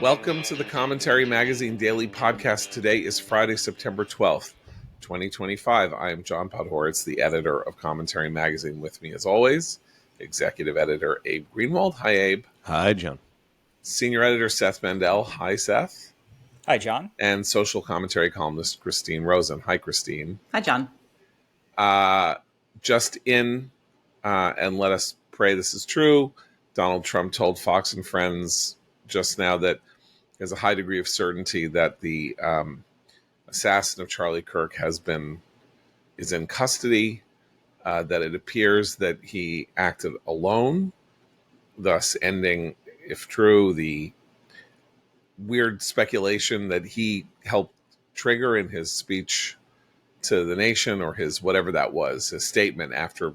Welcome to the Commentary Magazine Daily Podcast. Today is Friday, September 12th, 2025. I am John Podhoretz, the editor of Commentary Magazine. With me, as always, executive editor Abe Greenwald. Hi, Abe. Hi, John. Senior editor Seth Mandel. Hi, Seth. Hi, John. And social commentary columnist Christine Rosen. Hi, Christine. Hi, John. Just in, and let us pray this is true, Donald Trump told Fox and Friends just now that there's a high degree of certainty that the assassin of Charlie Kirk is in custody, that it appears that he acted alone, thus ending, if true, the weird speculation that he helped trigger in his speech to the nation, or his whatever that was, his statement after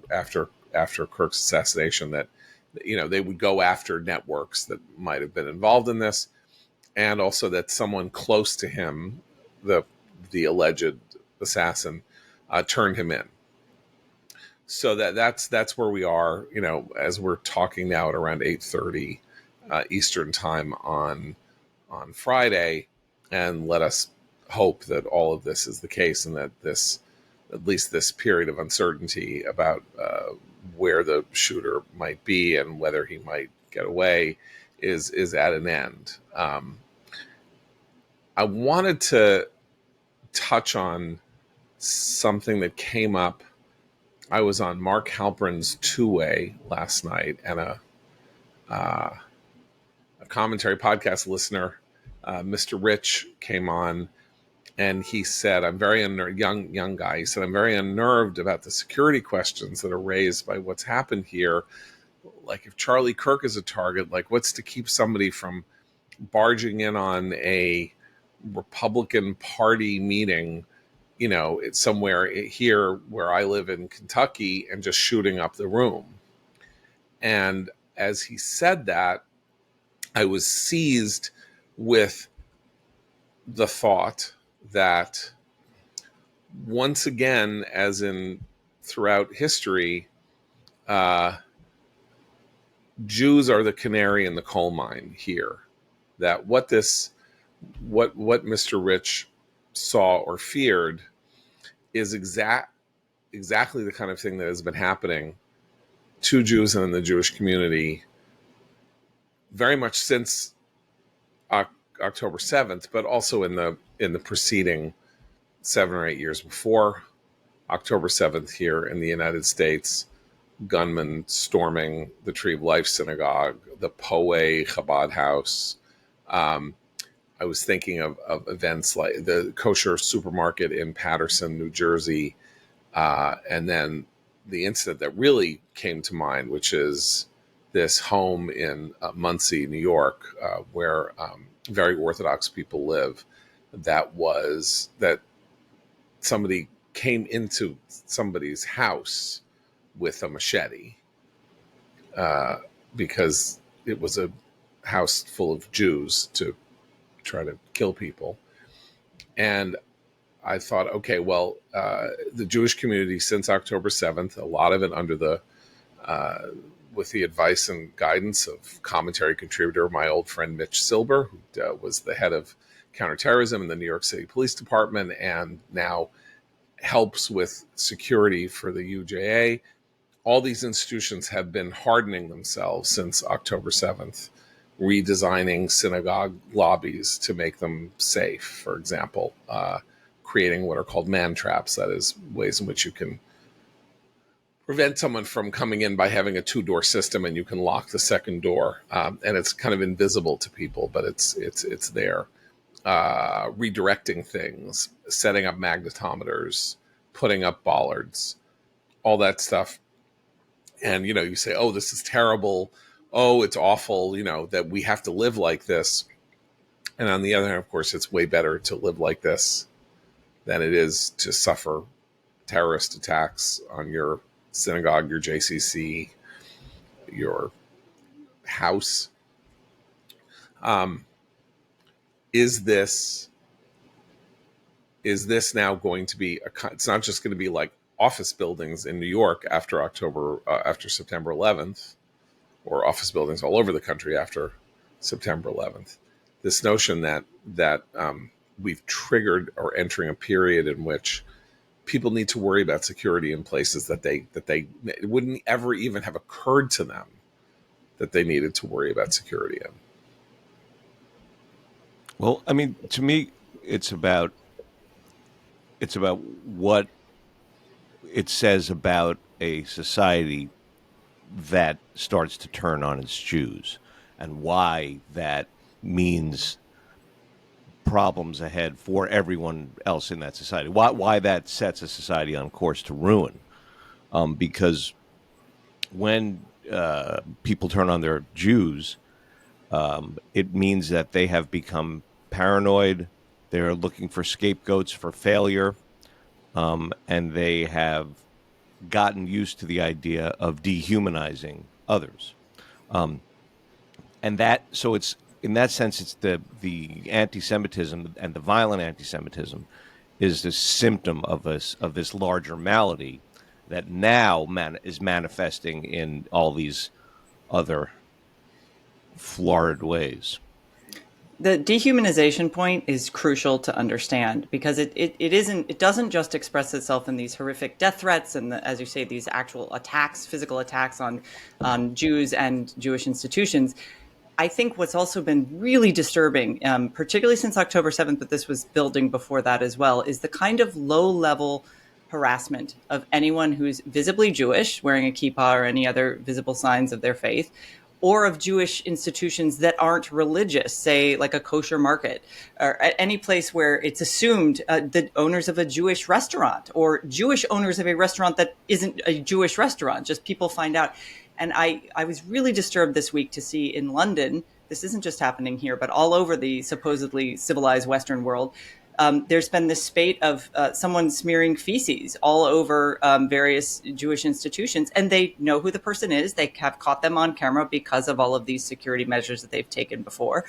Kirk's assassination, that they would go after networks that might have been involved in this, and also that someone close to him, the alleged assassin, turned him in. So that's where we are, as we're talking now at around 8:30 Eastern time on Friday, and let us hope that all of this is the case, and that at least this period of uncertainty about where the shooter might be and whether he might get away is at an end. I wanted to touch on something that came up. I was on Mark Halperin's two-way last night, and a commentary podcast listener, Mr. Rich, came on, and he said, "I'm very young guy." He said, "I'm very unnerved about the security questions that are raised by what's happened here. Like, if Charlie Kirk is a target, like, what's to keep somebody from barging in on a Republican Party meeting, it's somewhere here where I live in Kentucky, and just shooting up the room?" And as he said that, I was seized with the thought that once again, as in throughout history, Jews are the canary in the coal mine here. That what Mr. Rich saw or feared is exactly the kind of thing that has been happening to Jews and in the Jewish community very much since October 7th, but also in the preceding 7 or 8 years before October 7th here in the United States. Gunmen storming the Tree of Life Synagogue, the Poway Chabad House. I was thinking of events like the kosher supermarket in Paterson, New Jersey, and then the incident that really came to mind, which is this home in Muncie, New York, where very Orthodox people live. That somebody came into somebody's house with a machete because it was a house full of Jews to try to kill people. And I thought, okay, well, the Jewish community since October 7th, a lot of it under with the advice and guidance of commentary contributor, my old friend Mitch Silber, who was the head of counterterrorism in the New York City Police Department and now helps with security for the UJA. All these institutions have been hardening themselves since October 7th, redesigning synagogue lobbies to make them safe, for example, creating what are called man traps, that is, ways in which you can prevent someone from coming in by having a 2-door system, and you can lock the second door, and it's kind of invisible to people, but it's there. Redirecting things, setting up magnetometers, putting up bollards, all that stuff. And you say, "Oh, this is terrible. Oh, it's awful. That we have to live like this." And on the other hand, of course, it's way better to live like this than it is to suffer terrorist attacks on your synagogue, your JCC, your house. Is this now going to be it's not just going to be like office buildings in New York after September 11th, or office buildings all over the country after September 11th. this notion that we've triggered or entering a period in which people need to worry about security in places that they it wouldn't ever even have occurred to them that they needed to worry about security in. Well, I mean, to me, it's about what it says about a society that starts to turn on its Jews, and why that means problems ahead for everyone else in that society. Why that sets a society on course to ruin. Because when people turn on their Jews, it means that they have become paranoid. They're looking for scapegoats for failure, and they have gotten used to the idea of dehumanizing others. And that, so it's, in that sense, it's the anti-Semitism and the violent anti-Semitism is the symptom of this larger malady that now is manifesting in all these other florid ways. The dehumanization point is crucial to understand, because it doesn't just express itself in these horrific death threats and, as you say, these actual attacks, physical attacks on Jews and Jewish institutions. I think what's also been really disturbing, particularly since October 7th, but this was building before that as well, is the kind of low-level harassment of anyone who's visibly Jewish, wearing a kippah or any other visible signs of their faith, or of Jewish institutions that aren't religious, say like a kosher market, or at any place where it's assumed the owners of a Jewish restaurant or Jewish owners of a restaurant that isn't a Jewish restaurant, just people find out. And I was really disturbed this week to see in London, this isn't just happening here, but all over the supposedly civilized Western world, there's been this spate of someone smearing feces all over various Jewish institutions, and they know who the person is. They have caught them on camera because of all of these security measures that they've taken before.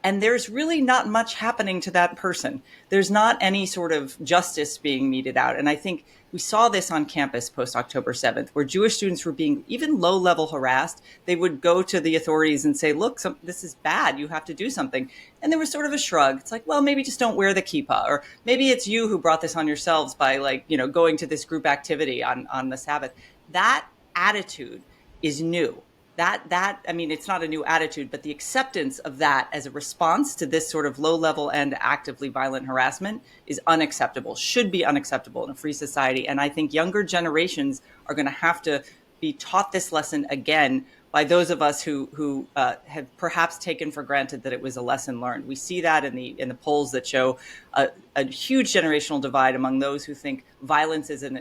And there's really not much happening to that person. There's not any sort of justice being meted out. And I think we saw this on campus post October 7th, where Jewish students were being even low level harassed. They would go to the authorities and say, look, this is bad. You have to do something. And there was sort of a shrug. It's like, well, maybe just don't wear the kippah, or maybe it's you who brought this on yourselves by going to this group activity on the Sabbath. That attitude is new. I mean, it's not a new attitude, but the acceptance of that as a response to this sort of low-level and actively violent harassment is unacceptable, should be unacceptable in a free society. And I think younger generations are going to have to be taught this lesson again by those of us who have perhaps taken for granted that it was a lesson learned. We see that in the polls that show a huge generational divide among those who think violence is an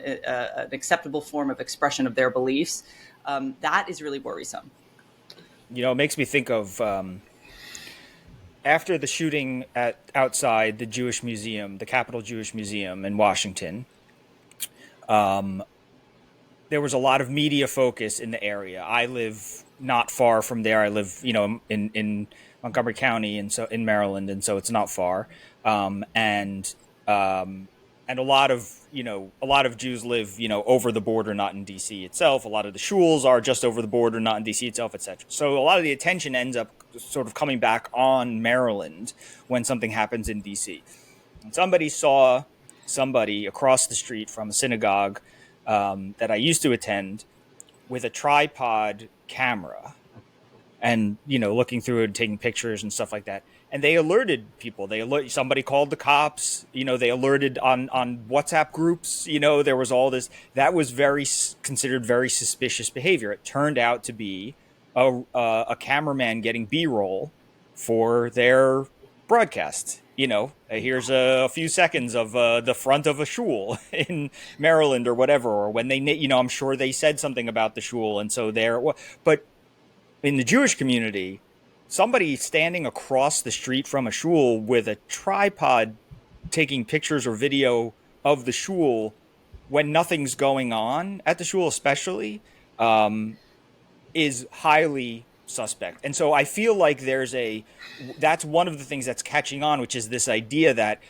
acceptable form of expression of their beliefs. That is really worrisome. It makes me think of after the shooting outside the Jewish Museum, the Capitol Jewish Museum in Washington. There was a lot of media focus in the area. I live not far from there. I live, in Montgomery County, and so in Maryland, and so it's not far. And a lot of Jews live, over the border, not in DC itself. A lot of the shuls are just over the border, not in DC itself, etc. So a lot of the attention ends up sort of coming back on Maryland when something happens in DC. And somebody saw somebody across the street from a synagogue that I used to attend with a tripod camera and, looking through it and taking pictures and stuff like that. And they alerted people. Somebody called the cops. They alerted on WhatsApp groups. There was all this. That was considered very suspicious behavior. It turned out to be a cameraman getting B-roll for their broadcast. Here's a few seconds of the front of a shul in Maryland or whatever. Or when they, I'm sure they said something about the shul, and so there. But in the Jewish community, somebody standing across the street from a shul with a tripod taking pictures or video of the shul when nothing's going on at the shul especially is highly suspect. And so I feel like that's one of the things that's catching on, which is this idea that,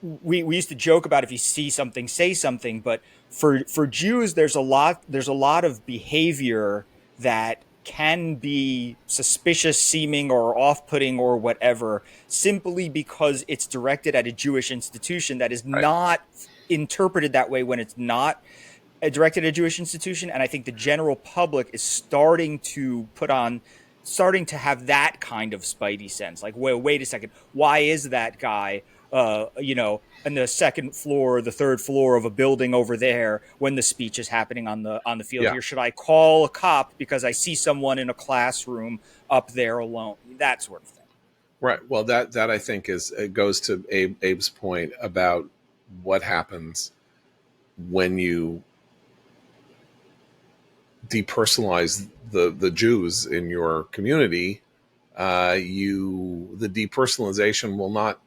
we used to joke about if you see something, say something. But for Jews, there's a lot of behavior that can be suspicious seeming or off-putting or whatever simply because it's directed at a Jewish institution that is Right. not interpreted that way when it's not directed at a Jewish institution. And I think the general public is starting to have that kind of spidey sense. Like, wait a second, why is that guy, in the second floor, the third floor of a building over there when the speech is happening on the field Yeah. here? Should I call a cop because I see someone in a classroom up there alone? That sort of thing. Right. Well, that I think it goes to Abe's point about what happens when you depersonalize the Jews in your community. The depersonalization will not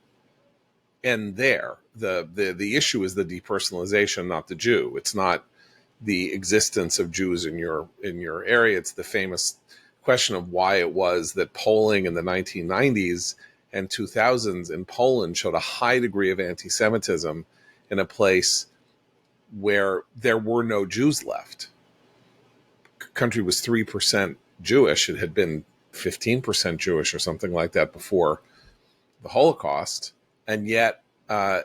end there. The issue is the depersonalization, not the Jew. It's not the existence of Jews in your area. It's the famous question of why it was that polling in the 1990s and 2000s in Poland showed a high degree of anti-Semitism in a place where there were no Jews left. Country was 3% Jewish. It had been 15% Jewish or something like that before the Holocaust, and yet there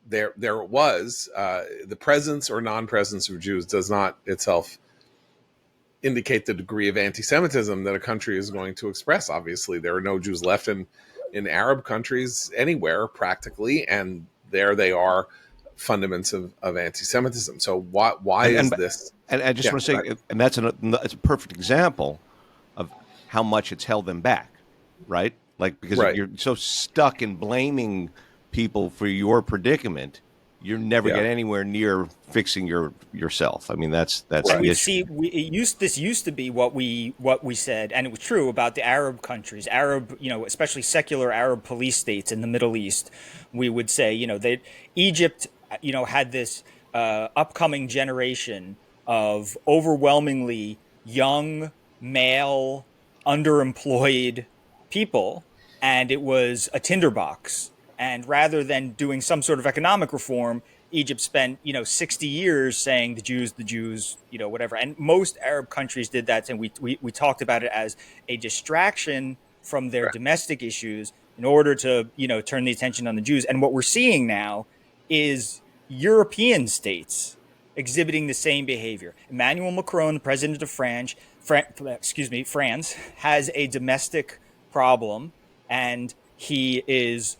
it was. The presence or non-presence of Jews does not itself indicate the degree of anti-Semitism that a country is going to express. Obviously, there are no Jews left in Arab countries anywhere practically, and there they are, fundaments of anti-Semitism. So why is this? And I just want to say, and that's a perfect example of how much it's held them back, right? Like, because if you're so stuck in blaming people for your predicament, you're never get anywhere near fixing yourself. I mean, that's the issue. This used to be what we said, and it was true about the Arab countries, especially secular Arab police states in the Middle East. We would say, that Egypt, had this upcoming generation of overwhelmingly young, male, underemployed people, and it was a tinderbox. And rather than doing some sort of economic reform, Egypt spent, 60 years saying the Jews, whatever. And most Arab countries did that. And we talked about it as a distraction from their domestic issues in order to, turn the attention on the Jews. And what we're seeing now is European states exhibiting the same behavior. Emmanuel Macron, the president of France, has a domestic problem, and he is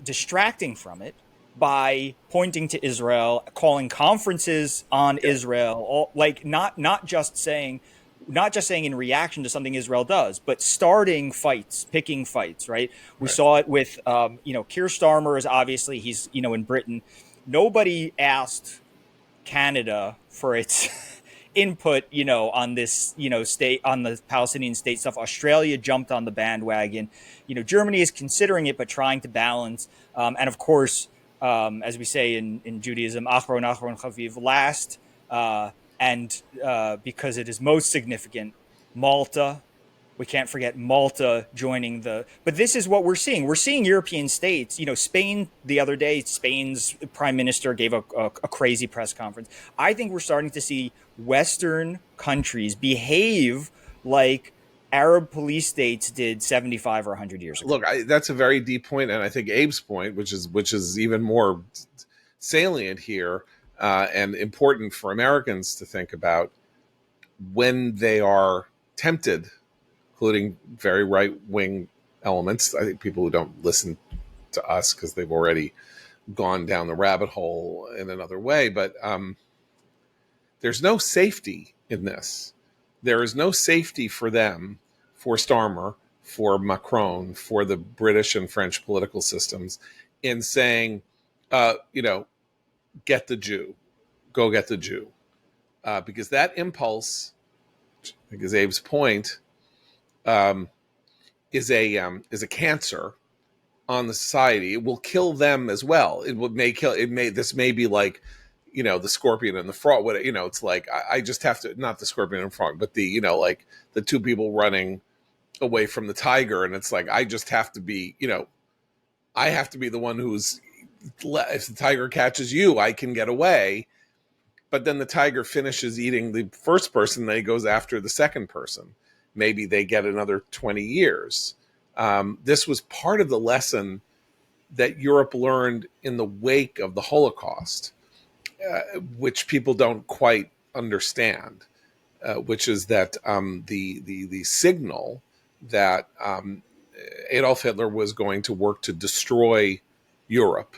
distracting from it by pointing to Israel, calling conferences on Israel, not just saying in reaction to something Israel does, but starting fights, picking fights, right? We saw it with, Keir Starmer is obviously, he's, in Britain. Nobody asked Canada for its input, on this, state, on the Palestinian state stuff. Australia jumped on the bandwagon. Germany is considering it, but trying to balance. And of course, as we say in Judaism, achron chaviv, last, and because it is most significant, Malta. We can't forget Malta joining but this is what we're seeing. We're seeing European states, Spain the other day, Spain's prime minister gave a crazy press conference. I think we're starting to see Western countries behave like Arab police states did 75 or 100 years ago. Look, that's a very deep point, and I think Abe's point, which is even more salient here and important for Americans to think about when they are tempted, including very right-wing elements. I think people who don't listen to us because they've already gone down the rabbit hole in another way. But there's no safety in this. There is no safety for them, for Starmer, for Macron, for the British and French political systems in saying, get the Jew, go get the Jew. Because that impulse, I think is Abe's point, is a cancer on the society. It will kill them as well. This may be like, the scorpion and the frog. It's like I just have to, not the scorpion and frog, but the like the two people running away from the tiger, and it's like I just have to be, I have to be the one who's, if the tiger catches you, I can get away. but then the tiger finishes eating the first person, then he goes after the second person. Maybe they get another 20 years. This was part of the lesson that Europe learned in the wake of the Holocaust, which people don't quite understand, which is that the signal that Adolf Hitler was going to work to destroy Europe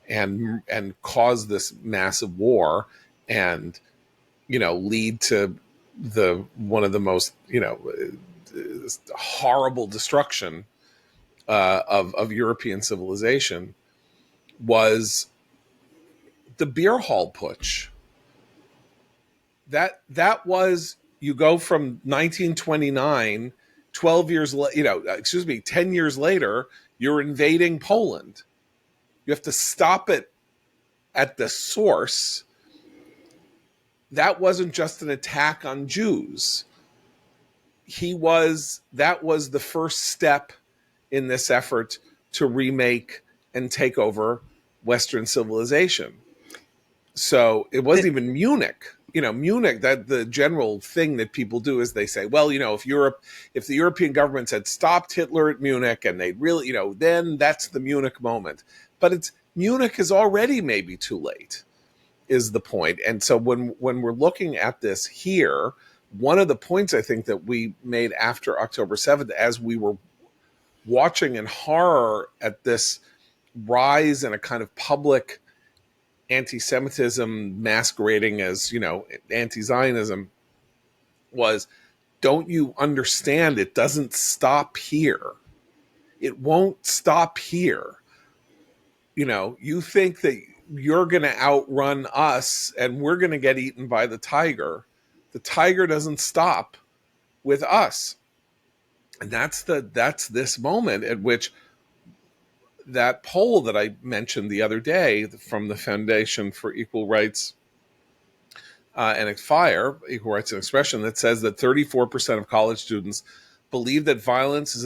and cause this massive war and lead to one of the most horrible destruction of European civilization was the beer hall putsch. That was, you go from 1929, 10 years later, you're invading Poland. You have to stop it at the source. That wasn't just an attack on Jews. That was the first step in this effort to remake and take over Western civilization. So it wasn't even Munich. Munich, that the general thing that people do is they say, well, if the European governments had stopped Hitler at Munich and they really, then that's the Munich moment. But Munich is already maybe too late, is the point. And so when we're looking at this here, one of the points I think that we made after October 7th, as we were watching in horror at this rise in a kind of public anti-Semitism masquerading as, anti-Zionism, was, don't you understand it doesn't stop here? It won't stop here. You think that you're going to outrun us and we're going to get eaten by the tiger. The tiger doesn't stop with us. And that's this moment at which that poll that I mentioned the other day from the Foundation for Equal Rights and FIRE, Equal Rights and Expression, that says that 34% of college students believe that violence is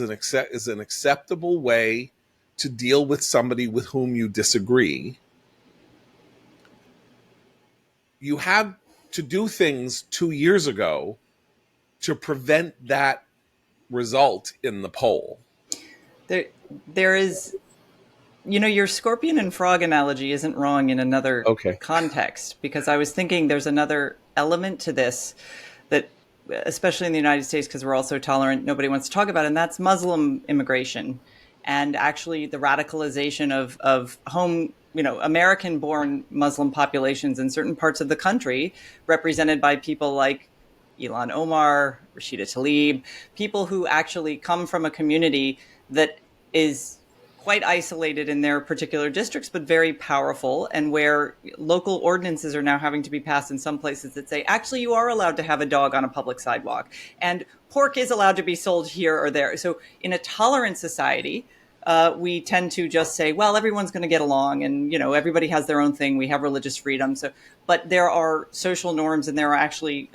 an acceptable way to deal with somebody with whom you disagree. You had to do things 2 years ago to prevent that result in the poll. There is, your scorpion and frog analogy isn't wrong in another context, because I was thinking there's another element to this that, especially in the United States, because we're all so tolerant, nobody wants to talk about, and that's Muslim immigration and actually the radicalization of American-born Muslim populations in certain parts of the country, represented by people like Ilhan Omar, Rashida Tlaib, people who actually come from a community that is quite isolated in their particular districts, but very powerful, and where local ordinances are now having to be passed in some places that say, actually, you are allowed to have a dog on a public sidewalk, and pork is allowed to be sold here or there. So in a tolerant society, we tend to just say, well, everyone's going to get along, and everybody has their own thing. We have religious freedom. But there are social norms, and there are actually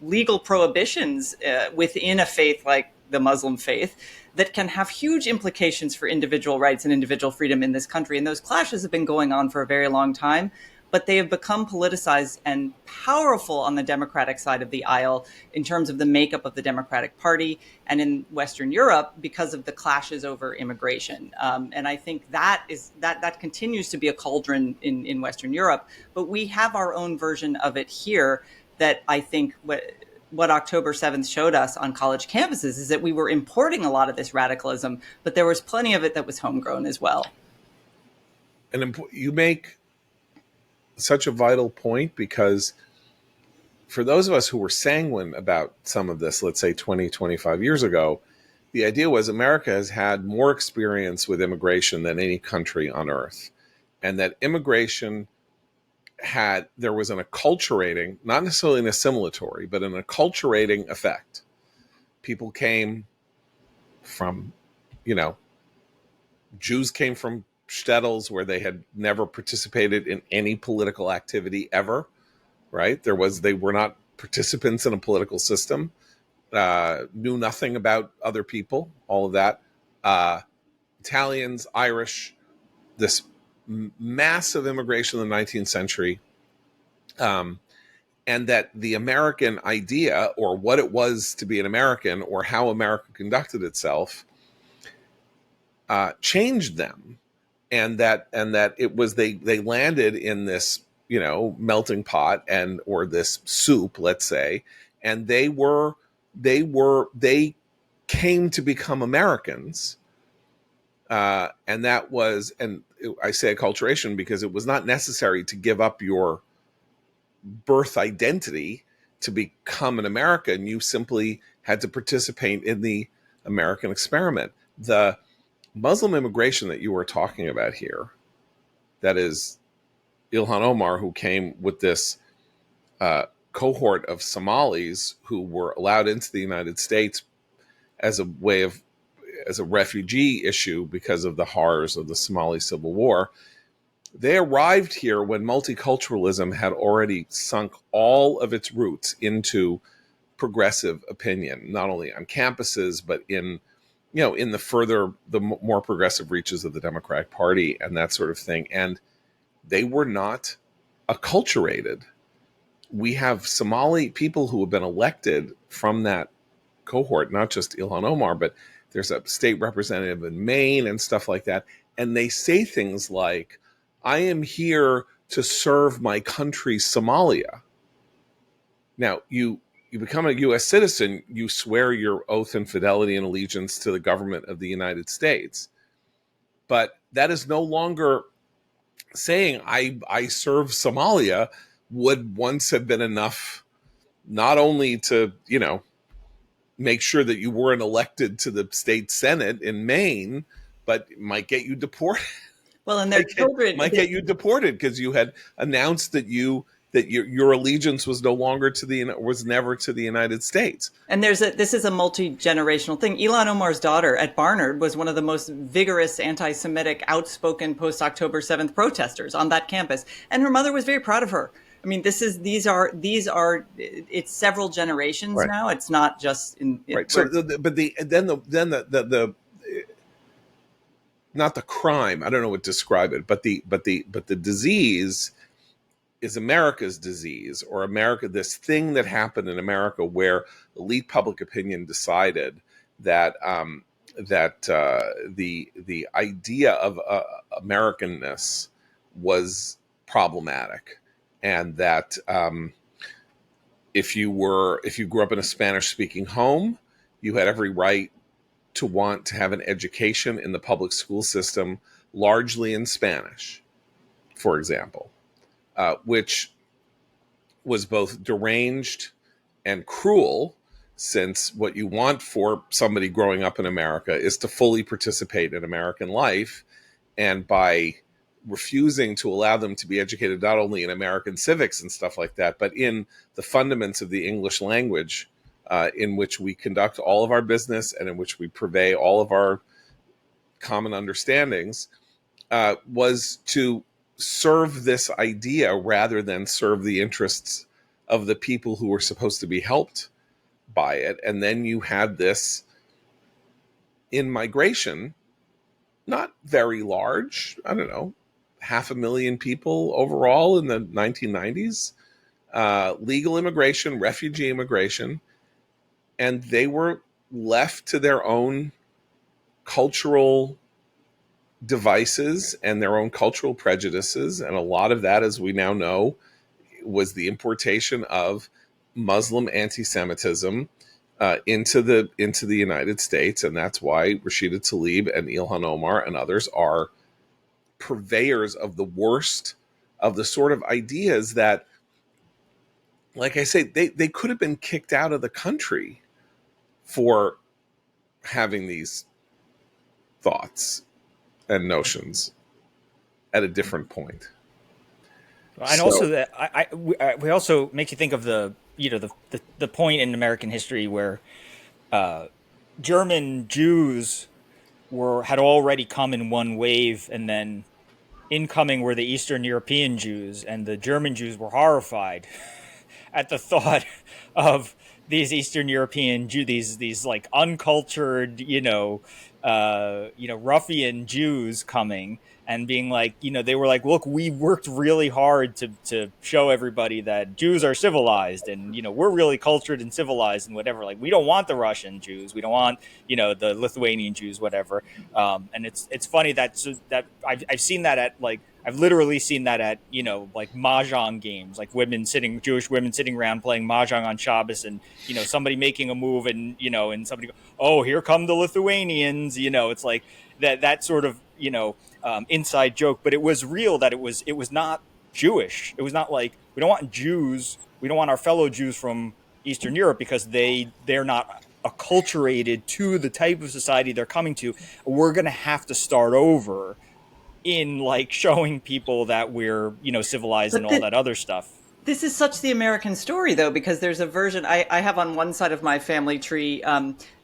legal prohibitions within a faith like the Muslim faith that can have huge implications for individual rights and individual freedom in this country. And those clashes have been going on for a very long time, but they have become politicized and powerful on the Democratic side of the aisle in terms of the makeup of the Democratic Party and in Western Europe because of the clashes over immigration. And I think that continues to be a cauldron in Western Europe, but we have our own version of it here that I think what October 7th showed us on college campuses is that we were importing a lot of this radicalism, but there was plenty of it that was homegrown as well. And you make such a vital point, because for those of us who were sanguine about some of this, let's say 20, 25 years ago, the idea was America has had more experience with immigration than any country on earth. And that immigration there was an acculturating, not necessarily an assimilatory, but an acculturating effect. People came from, Jews came from shtetls where they had never participated in any political activity ever, right? They were not participants in a political system, knew nothing about other people, all of that. Italians, Irish, this massive immigration in the 19th century, Um, and that the American idea, or what it was to be an American, or how America conducted itself, changed them, and that it was they landed in this, you know, melting pot, and or this soup, let's say, and they came to become Americans, and that was, and I say acculturation because it was not necessary to give up your birth identity to become an American. You simply had to participate in the American experiment. The Muslim immigration that you were talking about here, that is Ilhan Omar, who came with this cohort of Somalis who were allowed into the United States as a way of, as a refugee issue because of the horrors of the Somali civil war. They arrived here when multiculturalism had already sunk all of its roots into progressive opinion, not only on campuses, but in, you know, in the more progressive reaches of the Democratic Party and that sort of thing. And they were not acculturated. We have Somali people who have been elected from that cohort, not just Ilhan Omar, but there's a state representative in Maine and stuff like that. And they say things like, I am here to serve my country, Somalia. Now, you become a U.S. citizen, you swear your oath and fidelity and allegiance to the government of the United States. But that is no longer saying I serve Somalia would once have been enough, not only to, you know, make sure that you weren't elected to the state Senate in Maine, but might get you deported. Well, and their children might get you deported because you had announced that your allegiance was no longer was never to the United States. And this is a multi-generational thing. Ilhan Omar's daughter at Barnard was one of the most vigorous anti-Semitic, outspoken post-October 7th protesters on that campus, and her mother was very proud of her. I mean, these are it's several generations right. now. It's not just in right. So, the not the crime. I don't know what to describe it, but the disease is America's disease, or America. This thing that happened in America where elite public opinion decided that the idea of Americanness was problematic, and that if you grew up in a Spanish-speaking home, you had every right to want to have an education in the public school system, largely in Spanish, for example, which was both deranged and cruel, since what you want for somebody growing up in America is to fully participate in American life. And by refusing to allow them to be educated not only in American civics and stuff like that, but in the fundaments of the English language, in which we conduct all of our business and in which we purvey all of our common understandings, was to serve this idea rather than serve the interests of the people who were supposed to be helped by it. And then you had this in migration, not very large, I don't know, 500,000 people overall in the 1990s, legal immigration, refugee immigration, and they were left to their own cultural devices and their own cultural prejudices. And a lot of that, as we now know, was the importation of Muslim anti-Semitism into the United States. And that's why Rashida Tlaib and Ilhan Omar and others are purveyors of the worst of the sort of ideas that, like I say, they could have been kicked out of the country for having these thoughts and notions at a different point. And So, also that we also makes you think of the point in American history where German Jews had already come in one wave, and then incoming were the Eastern European Jews, and the German Jews were horrified at the thought of these Eastern European these like uncultured, ruffian Jews coming and being like, they were like, look, we worked really hard to show everybody that Jews are civilized and, we're really cultured and civilized and whatever. Like, we don't want the Russian Jews. We don't want, the Lithuanian Jews, whatever. And it's funny that I've seen that at like, I've literally seen that at, like mahjong games, like Jewish women sitting around playing mahjong on Shabbos and, somebody making a move and, and somebody go, oh, here come the Lithuanians, it's like that sort of, inside joke, but it was real that it was not Jewish. It was not like, we don't want Jews. We don't want our fellow Jews from Eastern Europe because they're not acculturated to the type of society they're coming to. We're going to have to start over in like showing people that we're, civilized and all that other stuff. This is such the American story, though, because there's a version I have on one side of my family tree,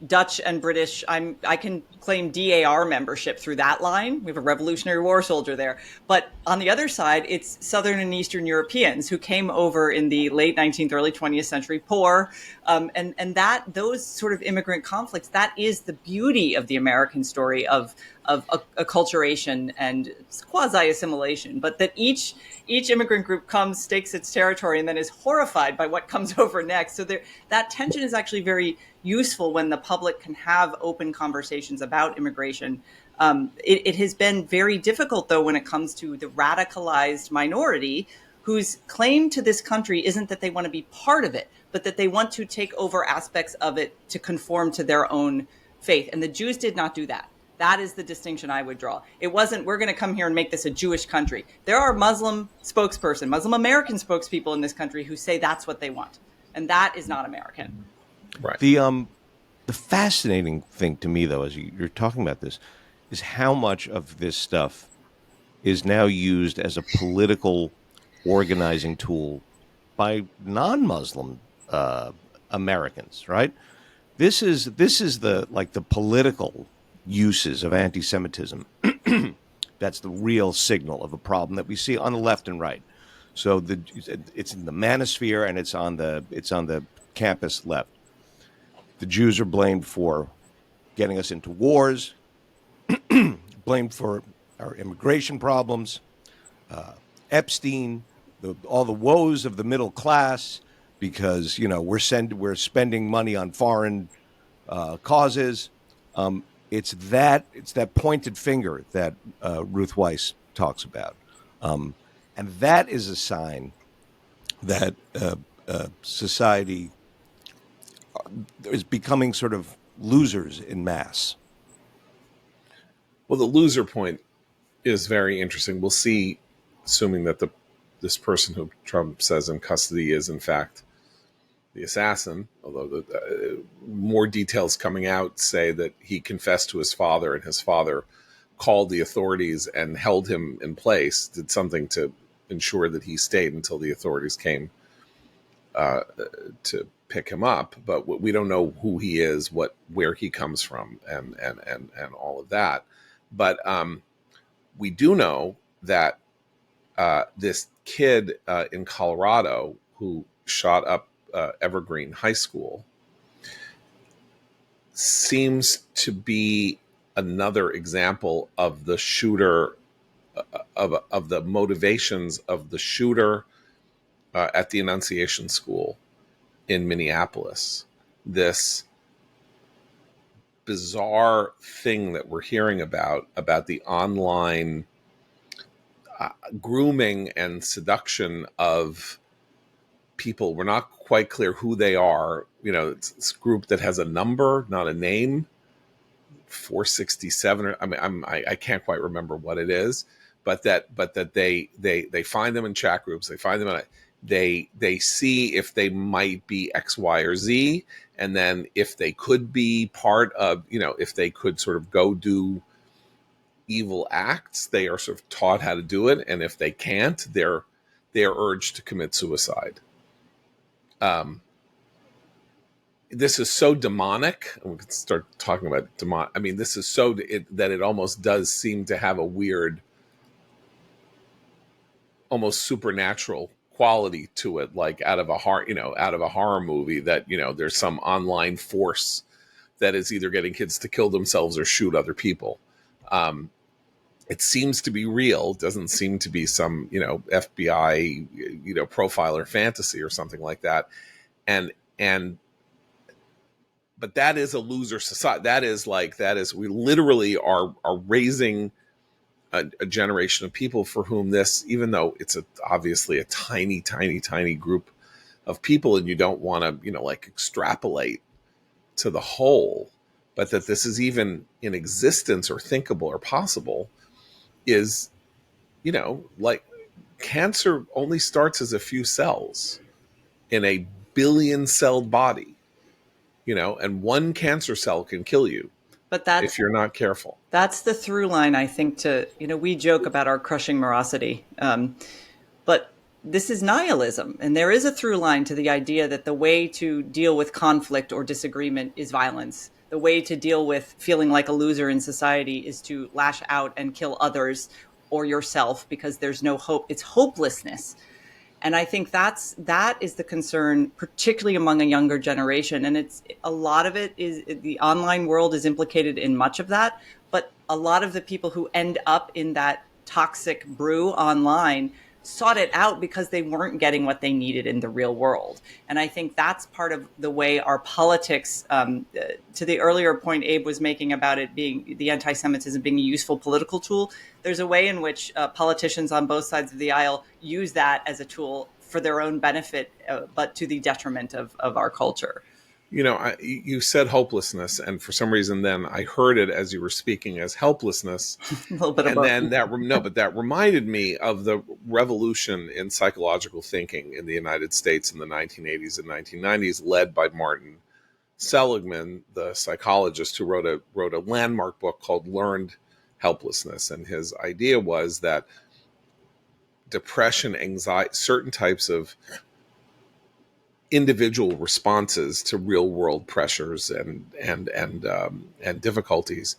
Dutch and British. I can claim DAR membership through that line. We have a Revolutionary War soldier there. But on the other side, it's Southern and Eastern Europeans who came over in the late 19th, early 20th century poor. And that those sort of immigrant conflicts, that is the beauty of the American story of acculturation and quasi-assimilation, but that each immigrant group comes, stakes its territory, and then is horrified by what comes over next. So that tension is actually very useful when the public can have open conversations about immigration. It has been very difficult, though, when it comes to the radicalized minority whose claim to this country isn't that they want to be part of it, but that they want to take over aspects of it to conform to their own faith. And the Jews did not do that. That is the distinction I would draw. It wasn't, we're going to come here and make this a Jewish country. There are Muslim American spokespeople in this country who say that's what they want. And that is not American. Right. The fascinating thing to me, though, as you're talking about this, is how much of this stuff is now used as a political organizing tool by non-Muslim Americans, right? This is the political uses of anti-Semitism. That's the real signal of a problem that we see on the left and right. So it's in the manosphere and it's on the campus left. The Jews are blamed for getting us into wars, blamed for our immigration problems, Epstein, all the woes of the middle class, because we're spending money on foreign causes. It's that pointed finger that Ruth Weiss talks about, and that is a sign that society is becoming sort of losers in mass. Well, the loser point is very interesting. We'll see, assuming that this person who Trump says in custody is in fact the assassin, although more details coming out say that he confessed to his father and his father called the authorities and held him in place, did something to ensure that he stayed until the authorities came to pick him up. But we don't know who he is, where he comes from, and all of that. But we do know that this kid in Colorado who shot up Evergreen High School seems to be another example of the shooter, of the motivations of the shooter at the Annunciation School in Minneapolis. This bizarre thing that we're hearing about the online grooming and seduction of people. We're not quite clear who they are. It's this group that has a number, not a name. 467. I can't quite remember what it is, but that they find them in chat groups. They find them they see if they might be X, Y, or Z, and then if they could be part of, if they could sort of go do evil acts, they are sort of taught how to do it, and if they can't, they're urged to commit suicide. This is so demonic. We could start talking about demonic. This is so that it almost does seem to have a weird, almost supernatural quality to it, like out of a horror movie, that, there's some online force that is either getting kids to kill themselves or shoot other people. It seems to be real. It doesn't seem to be some, FBI, profiler fantasy or something like that. But that is a loser society. That is, we literally are raising a generation of people for whom this, even though it's obviously a tiny, tiny, tiny group of people, and you don't want to, extrapolate to the whole, but that this is even in existence or thinkable or possible is, cancer only starts as a few cells in a billion-celled body, and one cancer cell can kill you. But if you're not careful. That's the through line, I think, we joke about our crushing morosity. But this is nihilism. And there is a through line to the idea that the way to deal with conflict or disagreement is violence. The way to deal with feeling like a loser in society is to lash out and kill others or yourself, because there's no hope. It's hopelessness. And I think that is the concern, particularly among a younger generation. And it's a lot of it is the online world is implicated in much of that. But a lot of the people who end up in that toxic brew online sought it out because they weren't getting what they needed in the real world. And I think that's part of the way our politics, to the earlier point Abe was making about it being the anti-Semitism being a useful political tool. There's a way in which politicians on both sides of the aisle use that as a tool for their own benefit, but to the detriment of our culture. You said hopelessness, and for some reason then I heard it as you were speaking as helplessness. A little bit of both. Then that reminded me of the revolution in psychological thinking in the United States in the 1980s and 1990s, led by Martin Seligman, the psychologist who wrote a landmark book called Learned Helplessness. And his idea was that depression, anxiety, certain types of individual responses to real world pressures and difficulties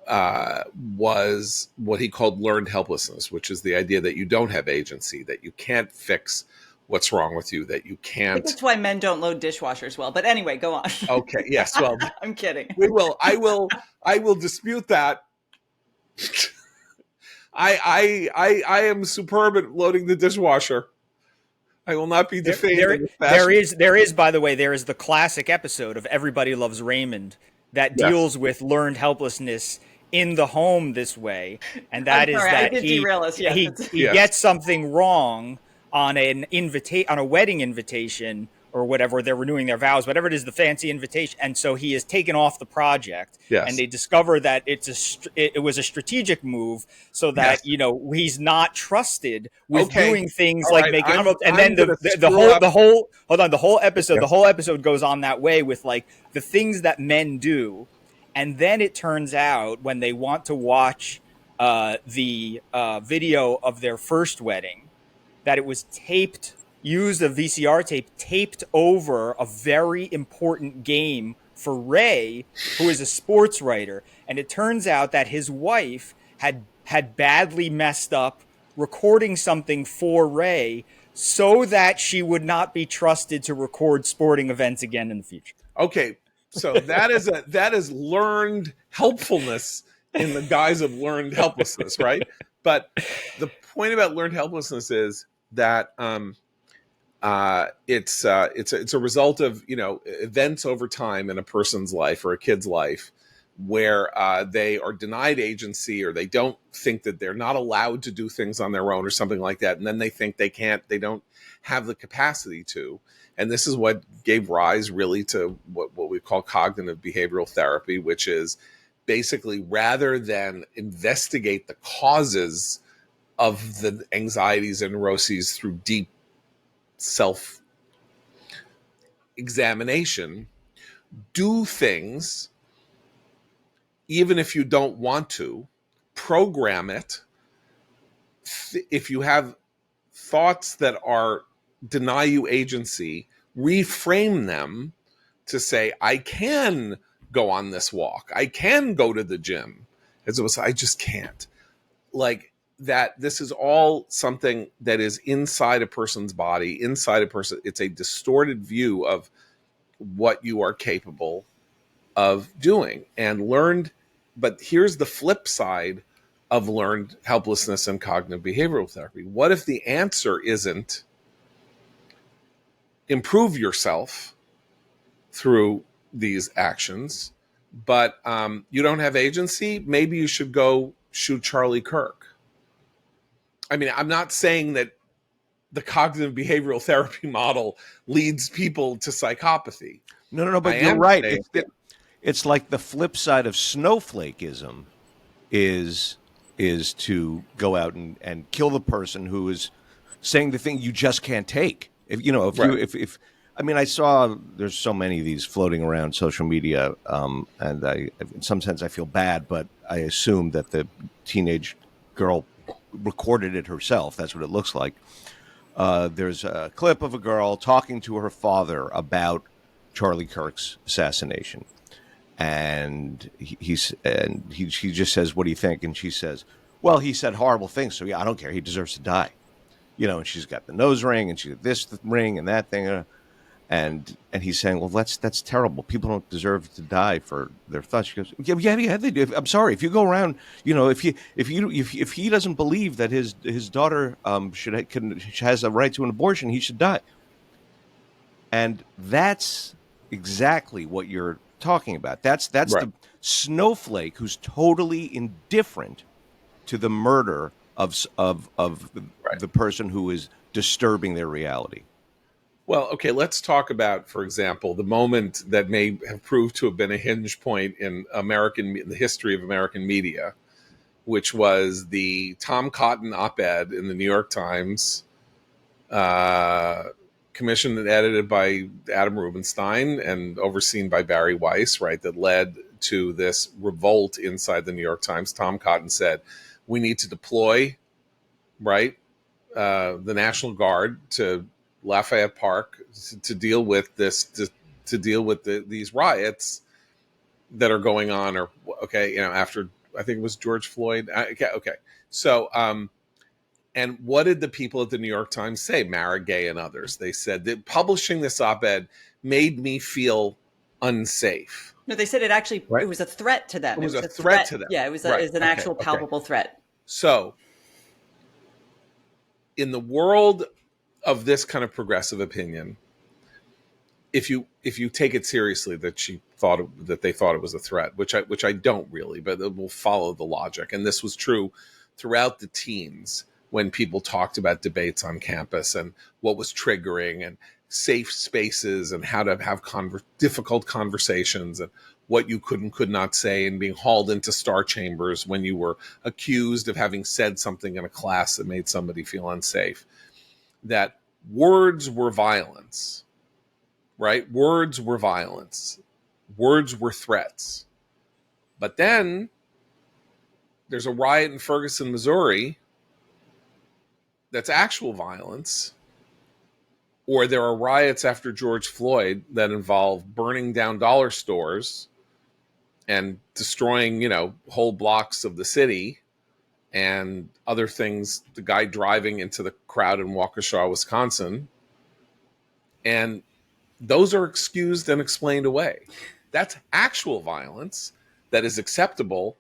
was what he called learned helplessness, which is the idea that you don't have agency, that you can't fix what's wrong with you, that you can't. I think that's why men don't load dishwashers well. But anyway, go on. Okay. Yes. Well, I'm kidding. I will dispute that. I am superb at loading the dishwasher. I will not be defamed. There is, by the way, there is the classic episode of Everybody Loves Raymond that deals with learned helplessness in the home this way, and that is that he gets something wrong on a wedding invitation or whatever, they're renewing their vows, whatever it is, the fancy invitation, and so he is taken off the project. Yes. And they discover that it was a strategic move so that he's not trusted with doing things making envelopes. And then the whole episode goes on that way with like the things that men do, and then it turns out when they want to watch the video of their first wedding, that it was used a VCR tape taped over a very important game for Ray, who is a sports writer. And it turns out that his wife had badly messed up recording something for Ray so that she would not be trusted to record sporting events again in the future. Okay. So that is learned helpfulness in the guise of learned helplessness, right? But the point about learned helplessness is that it's a result of events over time in a person's life or a kid's life where they are denied agency, or they don't think that they're not allowed to do things on their own or something like that, and then they think they don't have the capacity to. And this is what gave rise really to what we call cognitive behavioral therapy, which is basically, rather than investigate the causes of the anxieties and neuroses through deep self-examination, do things even if you don't want to, program it. If you have thoughts that deny you agency, reframe them to say, I can go on this walk, I can go to the gym, as opposed to I just can't. Like, that this is all something that is inside a person's body, inside a person. It's a distorted view of what you are capable of doing and learned. But here's the flip side of learned helplessness and cognitive behavioral therapy. What if the answer isn't improve yourself through these actions, but you don't have agency? Maybe you should go shoot Charlie Kirk. I mean, I'm not saying that the cognitive behavioral therapy model leads people to psychopathy. No, but you're right. It's like the flip side of snowflakeism is to go out and kill the person who is saying the thing you just can't take. If I mean, I saw there's so many of these floating around social media, and in some sense I feel bad, but I assume that the teenage girl recorded it herself. That's what it looks like. There's a clip of a girl talking to her father about Charlie Kirk's assassination, and he just says, "What do you think?" And she says, "Well, he said horrible things, so yeah, I don't care. He deserves to die." And she's got the nose ring, and she got this ring and that thing, and he's saying, "Well, that's terrible. People don't deserve to die for their thoughts." She goes, "Yeah, they do. I'm sorry. If you go around, if he doesn't believe that his daughter has a right to an abortion, he should die." And that's exactly what you're talking about. That's right. The snowflake who's totally indifferent to the murder of the person who is disturbing their reality. Well, okay, let's talk about, for example, the moment that may have proved to have been a hinge point in the history of American media, which was the Tom Cotton op-ed in the New York Times, commissioned and edited by Adam Rubinstein and overseen by Barry Weiss, right, that led to this revolt inside the New York Times. Tom Cotton said, we need to deploy, right, the National Guard to Lafayette Park to deal with this, to deal with these riots that are going on, or after, I think it was George Floyd. Okay. So, and what did the people at the New York Times say? Mara Gay and others. They said that publishing this op-ed made me feel unsafe. No, they said it was a threat to them. It was a threat to them. Yeah, it was an actual palpable threat. So, in the world of this kind of progressive opinion, if you take it seriously that they thought it was a threat, which I don't really, but it will follow the logic. And this was true throughout the teens when people talked about debates on campus and what was triggering and safe spaces and how to have difficult conversations and what you could and could not say, and being hauled into star chambers when you were accused of having said something in a class that made somebody feel unsafe. That words were violence, right? Words were violence. Words were threats. But then there's a riot in Ferguson, Missouri that's actual violence. Or there are riots after George Floyd that involve burning down dollar stores and destroying, whole blocks of the city and other things. The guy driving into the crowd in Waukesha, Wisconsin. And those are excused and explained away. That's actual violence that is acceptable,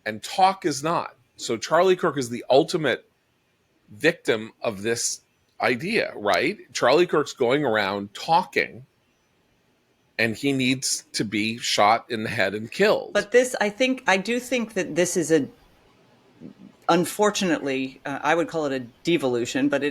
and talk is not. So Charlie Kirk is the ultimate victim of this idea, right? Charlie Kirk's going around talking, and he needs to be shot in the head and killed. But I do think that this is unfortunately, I would call it a devolution, but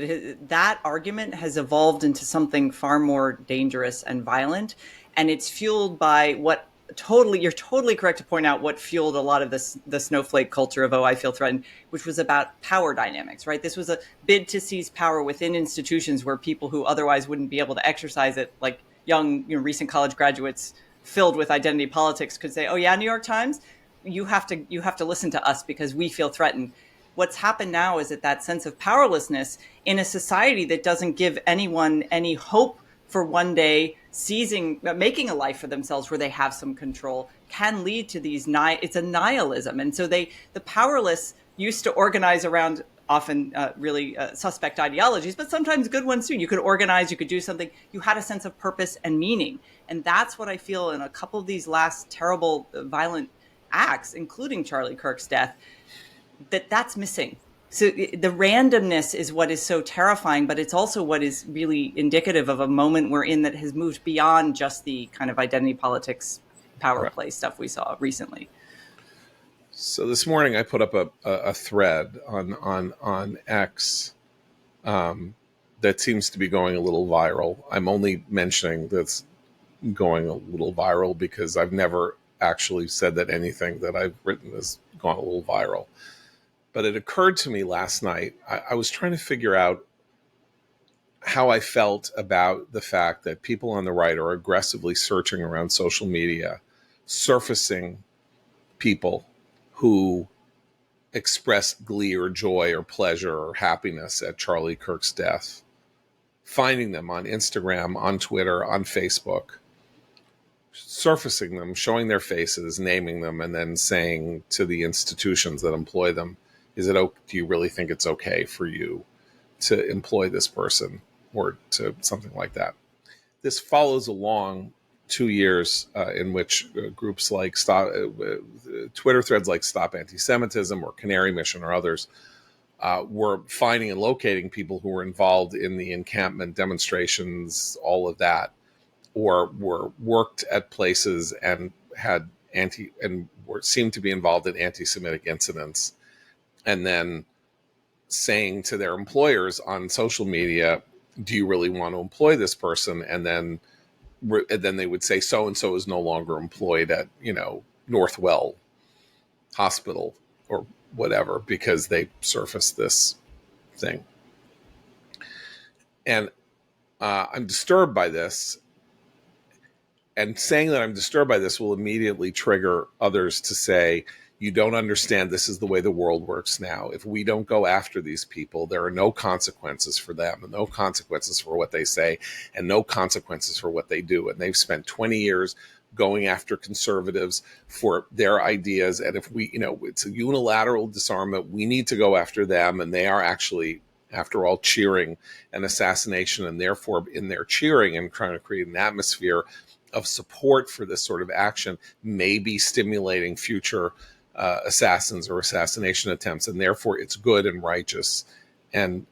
that argument has evolved into something far more dangerous and violent. And it's fueled by you're totally correct to point out what fueled a lot of the snowflake culture of, I feel threatened, which was about power dynamics, right? This was a bid to seize power within institutions where people who otherwise wouldn't be able to exercise it, like young, recent college graduates filled with identity politics, could say, oh yeah, New York Times, you have to listen to us because we feel threatened. What's happened now is that sense of powerlessness in a society that doesn't give anyone any hope for one day making a life for themselves where they have some control, can lead to it's a nihilism. And so the powerless used to organize around often really suspect ideologies, but sometimes good ones too. You could organize, you could do something. You had a sense of purpose and meaning. And that's what I feel in a couple of these last terrible, violent acts, including Charlie Kirk's death, that's missing. So the randomness is what is so terrifying, but it's also what is really indicative of a moment we're in that has moved beyond just the kind of identity politics, power play stuff we saw recently. So this morning I put up a thread on X that seems to be going a little viral. I'm only mentioning that's going a little viral because I've never actually said that anything that I've written has gone a little viral. But it occurred to me last night, I was trying to figure out how I felt about the fact that people on the right are aggressively searching around social media, surfacing people who express glee or joy or pleasure or happiness at Charlie Kirk's death, finding them on Instagram, on Twitter, on Facebook, surfacing them, showing their faces, naming them, and then saying to the institutions that employ them, do you really think it's okay for you to employ this person or to something like that? This follows along 2 years in which groups like Twitter threads like Stop Anti-Semitism or Canary Mission or others were finding and locating people who were involved in the encampment demonstrations, all of that, or were worked at places and had seemed to be involved in anti-Semitic incidents, and then saying to their employers on social media, do you really want to employ this person? And then they would say so-and-so is no longer employed at, Northwell Hospital or whatever, because they surfaced this thing. And I'm disturbed by this. And saying that I'm disturbed by this will immediately trigger others to say, you don't understand, this is the way the world works now. If we don't go after these people, there are no consequences for them, and no consequences for what they say, and no consequences for what they do. And they've spent 20 years going after conservatives for their ideas. And if we, it's a unilateral disarmament, we need to go after them. And they are actually, after all, cheering an assassination. And therefore, in their cheering and trying to create an atmosphere of support for this sort of action, may be stimulating future assassins or assassination attempts, and therefore it's good and righteous and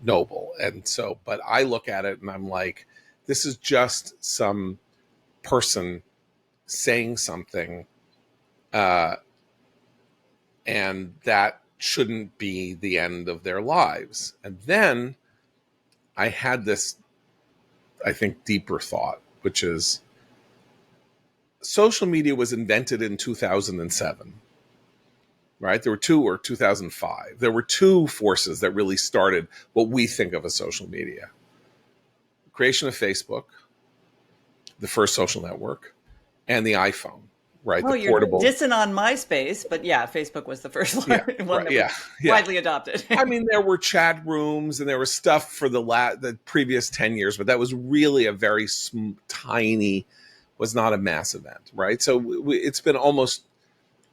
noble. And so, but I look at it and I'm like, this is just some person saying something, and that shouldn't be the end of their lives. And then I had this, I think, deeper thought, which is, social media was invented in 2007, right? There were 2005. There were two forces that really started what we think of as social media. Creation of Facebook, the first social network, and the iPhone, right? Oh, the portable. You're dissing on MySpace, but yeah, Facebook was the first one that was widely adopted. I mean, there were chat rooms and there was stuff for the previous 10 years, but that was really a very tiny, was not a mass event, right? So it's been almost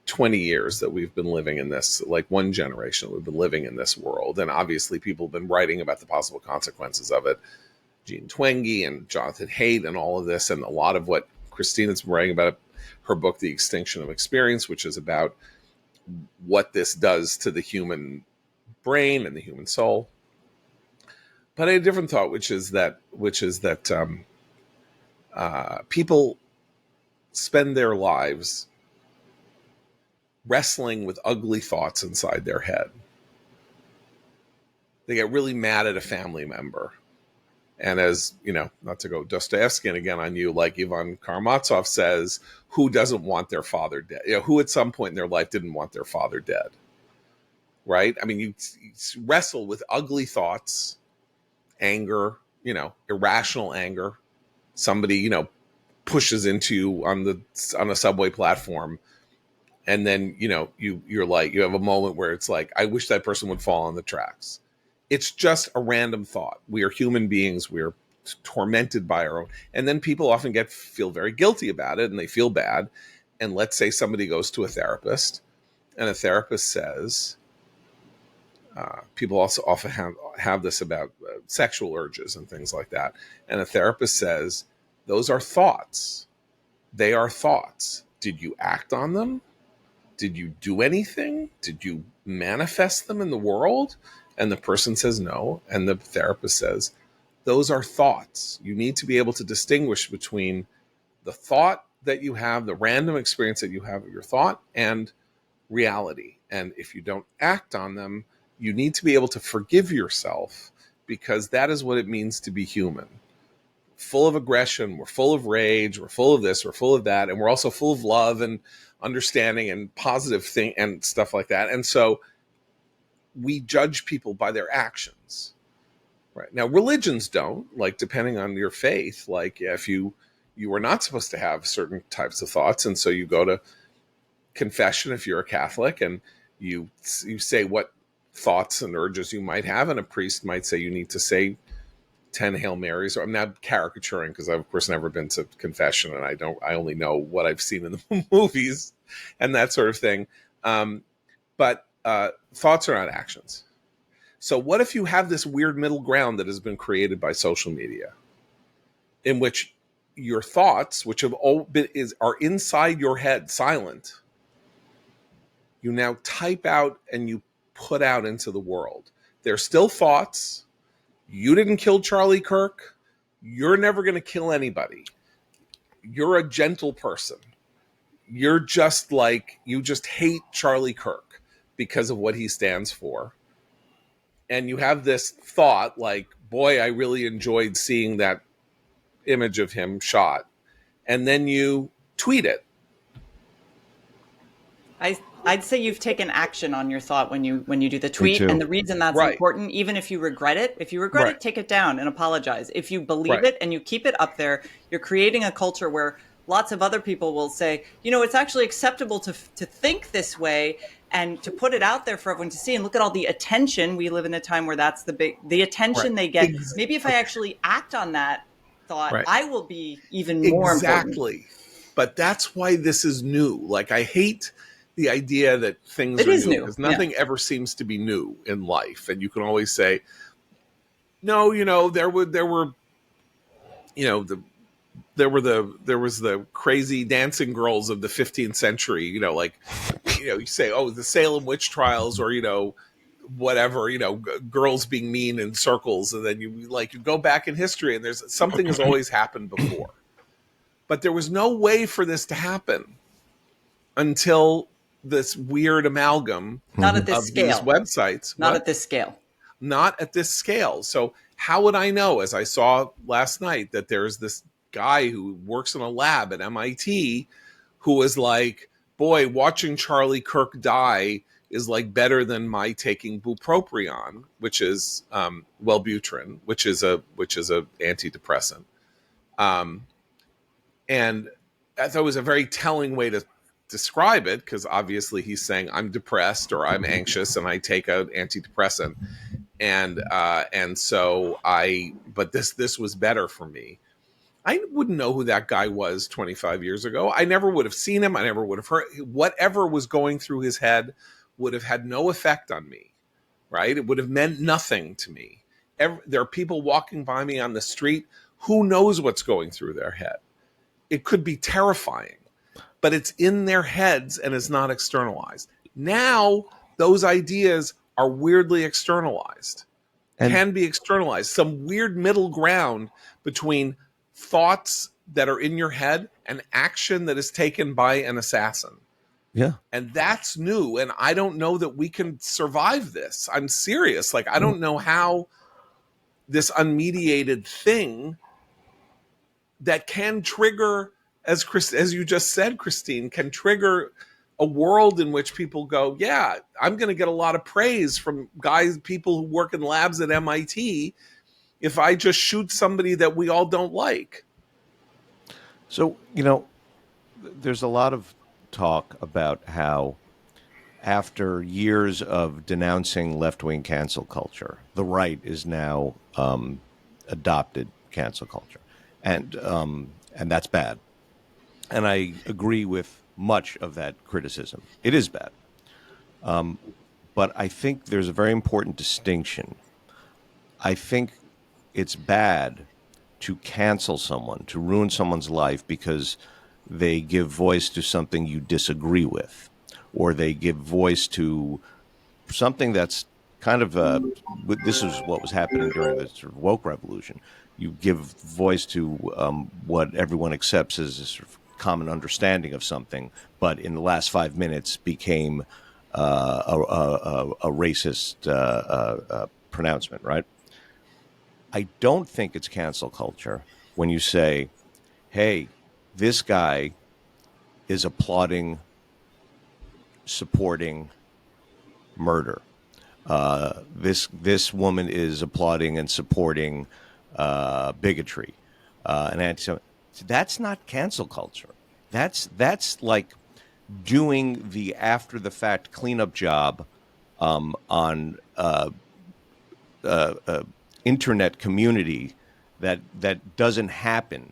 20 years that we've been living in this, like one generation, we've been living in this world. And obviously people have been writing about the possible consequences of it. Jean Twenge and Jonathan Haidt and all of this, and a lot of what Christina's been writing about, her book, The Extinction of Experience, which is about what this does to the human brain and the human soul. But I had a different thought, which is that people spend their lives wrestling with ugly thoughts inside their head. They get really mad at a family member. And as, not to go Dostoevsky again on you, like Ivan Karamazov says, who doesn't want their father dead? Who at some point in their life didn't want their father dead? Right? I mean, you wrestle with ugly thoughts, anger, irrational anger. Somebody, pushes into you on a subway platform. And then, you're like, you have a moment where it's like, I wish that person would fall on the tracks. It's just a random thought. We are human beings. We're tormented by our own. And then people often feel very guilty about it, and they feel bad. And let's say somebody goes to a therapist And a therapist says, people also often have this about sexual urges and things like that. And a therapist says, those are thoughts. They are thoughts. Did you act on them? Did you do anything? Did you manifest them in the world? And the person says no. And the therapist says, those are thoughts. You need to be able to distinguish between the thought that you have, the random experience that you have of your thought, and reality. And if you don't act on them, you need to be able to forgive yourself, because that is what it means to be human. Full of aggression, we're full of rage, we're full of this, we're full of that, and we're also full of love and understanding and positive thing and stuff like that. And so we judge people by their actions. Right. Now, religions don't, like, depending on your faith, like if you are not supposed to have certain types of thoughts, and so you go to confession if you're a Catholic, and you say what thoughts and urges you might have, and a priest might say you need to say 10 Hail Marys. Or I'm not caricaturing, because I've of course never been to confession, and I only know what I've seen in the movies and that sort of thing. But thoughts are not actions. So what if you have this weird middle ground that has been created by social media, in which your thoughts, which have all been are inside your head, silent, you now type out and you put out into the world. They're still thoughts. You didn't kill Charlie Kirk. You're never going to kill anybody. You're a gentle person. You're just like, you just hate Charlie Kirk because of what he stands for. And you have this thought like, boy, I really enjoyed seeing that image of him shot. And then you tweet it. I'd say you've taken action on your thought when you do the tweet. And the reason that's important, even if you regret it, it, take it down and apologize. If you believe it and you keep it up there, you're creating a culture where lots of other people will say, it's actually acceptable to think this way and to put it out there for everyone to see. And look at all the attention. We live in a time where that's the attention they get. Maybe if I actually act on that thought, I will be even more important. Exactly. But that's why this is new. Like, I hate the idea that things are new, because nothing ever seems to be new in life. And you can always say, no, there was the crazy dancing girls of the 15th century, you say, oh, the Salem witch trials, or, whatever, girls being mean in circles. And then you go back in history, and there's something has always happened before. But there was no way for this to happen until this weird amalgam not at this of scale. These websites. Not at this scale. Not at this scale. So how would I know, as I saw last night, that there's this guy who works in a lab at MIT who was like, boy, watching Charlie Kirk die is like better than my taking bupropion, which is Wellbutrin, which is a antidepressant. And I thought it was a very telling way to describe it, because obviously he's saying I'm depressed or I'm anxious and I take an antidepressant, and so but this was better for me. I wouldn't know who that guy was 25 years ago. I never would have seen him. I never would have heard. Whatever was going through his head would have had no effect on me, right? It would have meant nothing to me. There are people walking by me on the street. Who knows what's going through their head? It could be terrifying, but it's in their heads and it's not externalized. Now, those ideas are weirdly externalized, can be externalized. Some weird middle ground between thoughts that are in your head and action that is taken by an assassin. Yeah. And that's new. And I don't know that we can survive this. I'm serious. Like, I don't know how this unmediated thing that can trigger, as you just said, Christine, can trigger a world in which people go, yeah, I'm going to get a lot of praise from people who work in labs at MIT if I just shoot somebody that we all don't like. So, there's a lot of talk about how after years of denouncing left-wing cancel culture, the right is now adopted cancel culture. And that's bad. And I agree with much of that criticism. It is bad. But I think there's a very important distinction. I think it's bad to cancel someone, to ruin someone's life because they give voice to something you disagree with, or they give voice to something that's kind of this is what was happening during the sort of woke revolution. You give voice to what everyone accepts as a sort of common understanding of something, but in the last 5 minutes became a racist pronouncement, right? I don't think it's cancel culture when you say, hey, this guy is applauding, supporting murder. This woman is applauding and supporting bigotry and anti-Semitism. That's not cancel culture. That's like doing the after the fact cleanup job on internet community that doesn't happen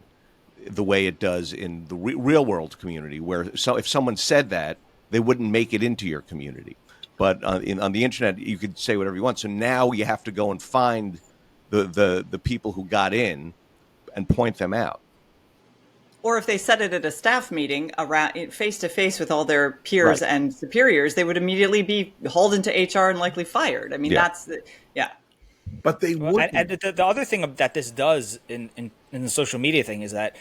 the way it does in the real world community, where if someone said that, they wouldn't make it into your community. But on the internet, you could say whatever you want. So now you have to go and find the people who got in and point them out. Or if they said it at a staff meeting around face to face with all their peers Right. and superiors, they would immediately be hauled into HR and likely fired. I mean, Yeah. yeah. But they wouldn't. And the other thing that this does in the social media thing is that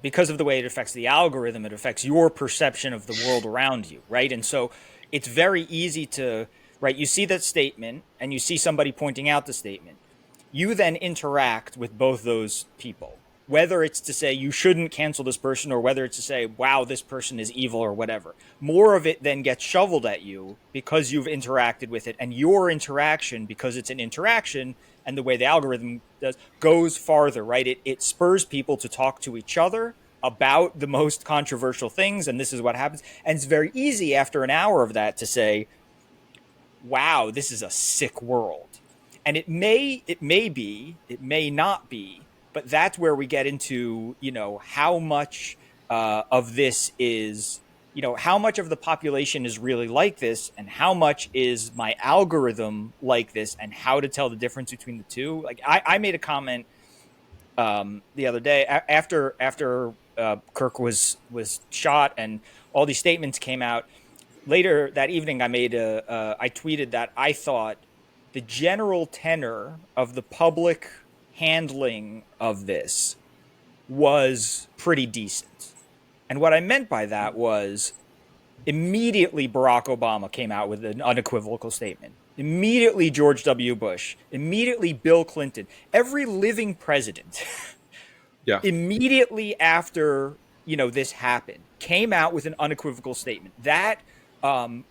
because of the way it affects the algorithm, it affects your perception of the world around you, right? And so it's very easy to, right, you see that statement and you see somebody pointing out the statement. You then interact with both those people, whether it's to say you shouldn't cancel this person or whether it's to say, wow, this person is evil or whatever. More of it then gets shoveled at you because you've interacted with it, and your interaction, because it's an interaction and the way the algorithm does, goes farther, right? It spurs people to talk to each other about the most controversial things, and this is what happens. And it's very easy after an hour of that to say, wow, this is a sick world. And it may be, it may not be, but that's where we get into, how much of this is, how much of the population is really like this, and how much is my algorithm like this, and how to tell the difference between the two. Like I made a comment the other day after Kirk was shot and all these statements came out. Later that evening, I tweeted that I thought the general tenor of the public handling of this was pretty decent. And what I meant by that was immediately Barack Obama came out with an unequivocal statement. Immediately George W. Bush. Immediately Bill Clinton. Every living president Yeah. immediately after this happened came out with an unequivocal statement. That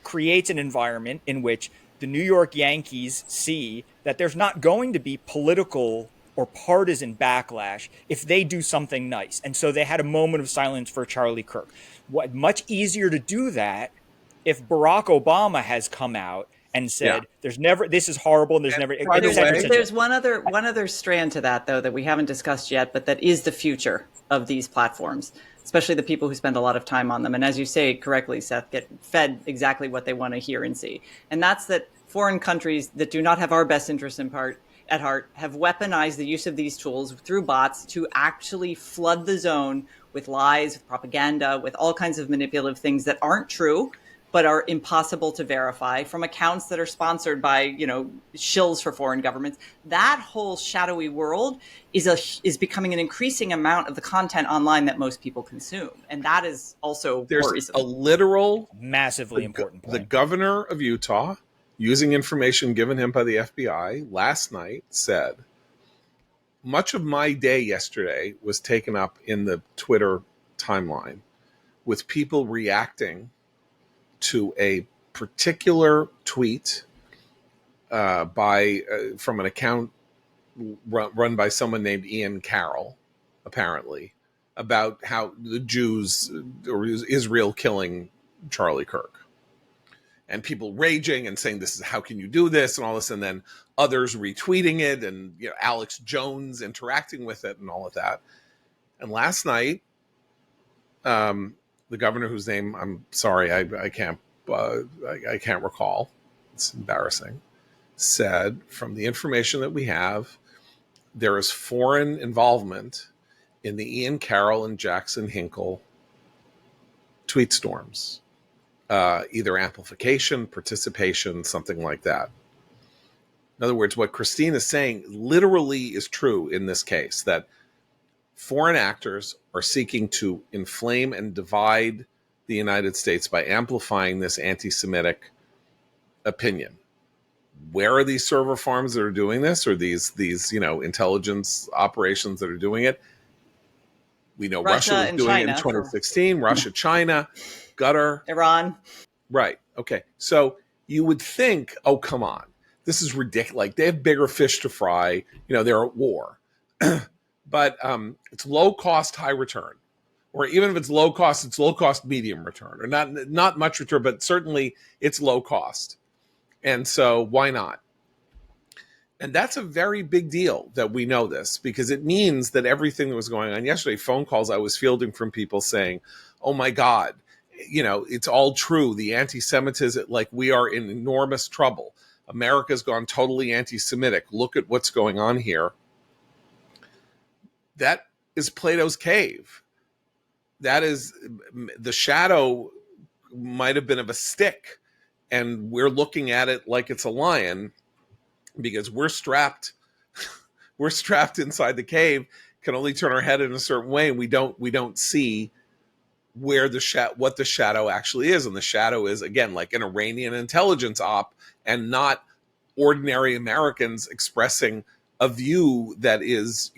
creates an environment in which the New York Yankees see that there's not going to be political or partisan backlash if they do something nice. And so they had a moment of silence for Charlie Kirk. What much easier to do that if Barack Obama has come out and said, this is horrible, and there's never, by the way, There's one other strand to that, though, that we haven't discussed yet, but that is the future of these platforms, especially the people who spend a lot of time on them. And as you say correctly, Seth, get fed exactly what they want to hear and see. And that's that foreign countries that do not have our best interests at heart have weaponized the use of these tools through bots to actually flood the zone with lies, with propaganda, with all kinds of manipulative things that aren't true, but are impossible to verify from accounts that are sponsored by, shills for foreign governments. That whole shadowy world is becoming an increasing amount of the content online that most people consume. And that is also worrisome. A literal massively important point. The governor of Utah, using information given him by the FBI last night, said, much of my day yesterday was taken up in the Twitter timeline with people reacting to a particular tweet from an account run by someone named Ian Carroll, apparently, about how the Jews or Israel killing Charlie Kirk. And people raging and saying, this is, how can you do this, and all this, and then others retweeting it, and Alex Jones interacting with it and all of that. And last night, the governor, whose name I'm sorry, I can't I can't recall, it's embarrassing, said, from the information that we have, there is foreign involvement in the Ian Carroll and Jackson Hinkle tweet storms, either amplification, participation, something like that. In other words, what Christine is saying literally is true in this case, that foreign actors are seeking to inflame and divide the United States by amplifying this anti-Semitic opinion. Where are these server farms that are doing this, or these intelligence operations that are doing it? We know Russia was doing China, it in 2016. Russia, China, Qatar, Iran. Right. Okay. So you would think, oh, come on, this is ridiculous. Like, they have bigger fish to fry. They're at war. But it's low cost, high return. Or even if it's low cost, it's low cost, medium return. Or not much return, but certainly it's low cost. And so why not? And that's a very big deal that we know this, because it means that everything that was going on yesterday, phone calls I was fielding from people saying, oh my God, it's all true. The anti-Semitism, like, we are in enormous trouble. America's gone totally anti-Semitic. Look at what's going on here. That is Plato's cave. That is, the shadow might have been of a stick, and we're looking at it like it's a lion, because we're strapped inside the cave, can only turn our head in a certain way, and we don't see where what the shadow actually is. And the shadow is, again, like an Iranian intelligence op, and not ordinary Americans expressing a view that is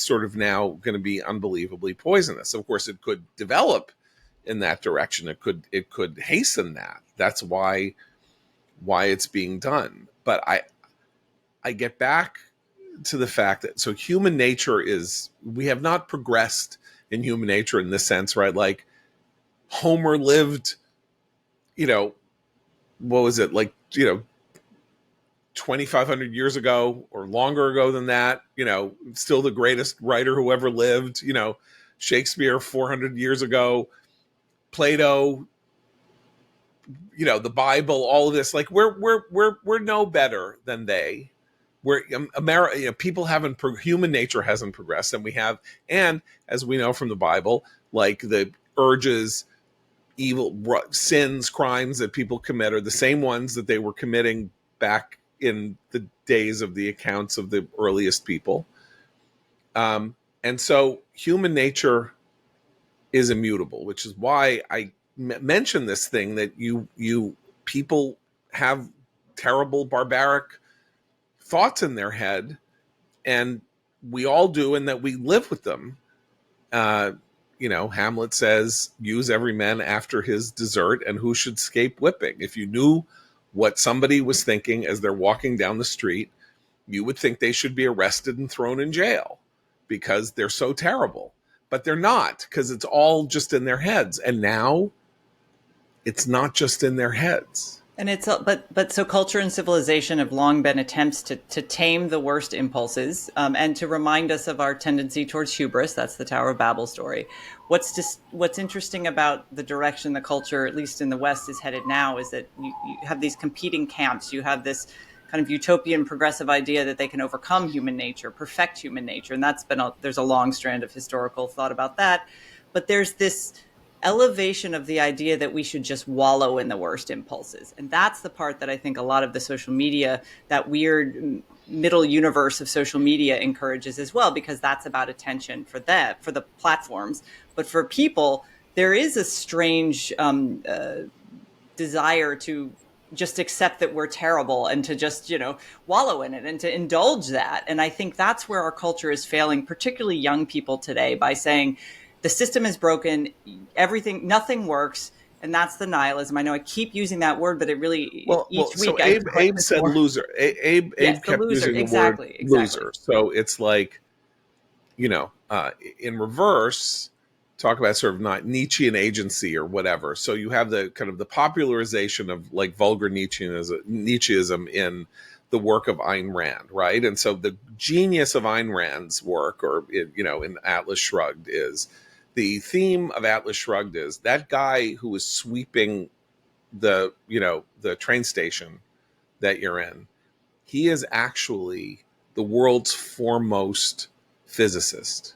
sort of now going to be unbelievably poisonous. Of course, it could develop in that direction. It could hasten that. That's why it's being done. But I get back to the fact that, so human nature is, we have not progressed in human nature in this sense, right? Like, Homer lived, what was it, like, 2,500 years ago or longer ago than that, still the greatest writer who ever lived, Shakespeare 400 years ago, Plato, the Bible, all of this, like, we're no better than they. People haven't, human nature hasn't progressed, and we have, and as we know from the Bible, like, the urges, evil, sins, crimes that people commit are the same ones that they were committing back in the days of the accounts of the earliest people. And so human nature is immutable, which is why I mention this thing that you people have terrible, barbaric thoughts in their head, and we all do, and that we live with them. Hamlet says, use every man after his desert, and who should escape whipping. If you knew what somebody was thinking as they're walking down the street, you would think they should be arrested and thrown in jail because they're so terrible. But they're not, because it's all just in their heads. And now it's not just in their heads. And it's but so culture and civilization have long been attempts to tame the worst impulses, and to remind us of our tendency towards hubris. That's the Tower of Babel story. What's interesting about the direction the culture, at least in the West, is headed now, is that you have these competing camps. You have this kind of utopian progressive idea that they can overcome human nature, perfect human nature, and there's a long strand of historical thought about that. But there's this elevation of the idea that we should just wallow in the worst impulses. And that's the part that I think a lot of the social media, that weird middle universe of social media, encourages as well, because that's about attention for the platforms. But for people, there is a strange desire to just accept that we're terrible and to just, wallow in it and to indulge that. And I think that's where our culture is failing, particularly young people today, by saying, the system is broken, nothing works, and that's the nihilism. I know I keep using that word, but it really, each week... So Abe said loser. Abe kept using the word loser. So it's like, in reverse, talk about sort of not Nietzschean agency or whatever. So you have the kind of the popularization of, like, vulgar Nietzscheism in the work of Ayn Rand, right? And so the genius of Ayn Rand's work, or, in Atlas Shrugged, is... The theme of Atlas Shrugged is that guy who was sweeping the the train station that you're in. He is actually the world's foremost physicist.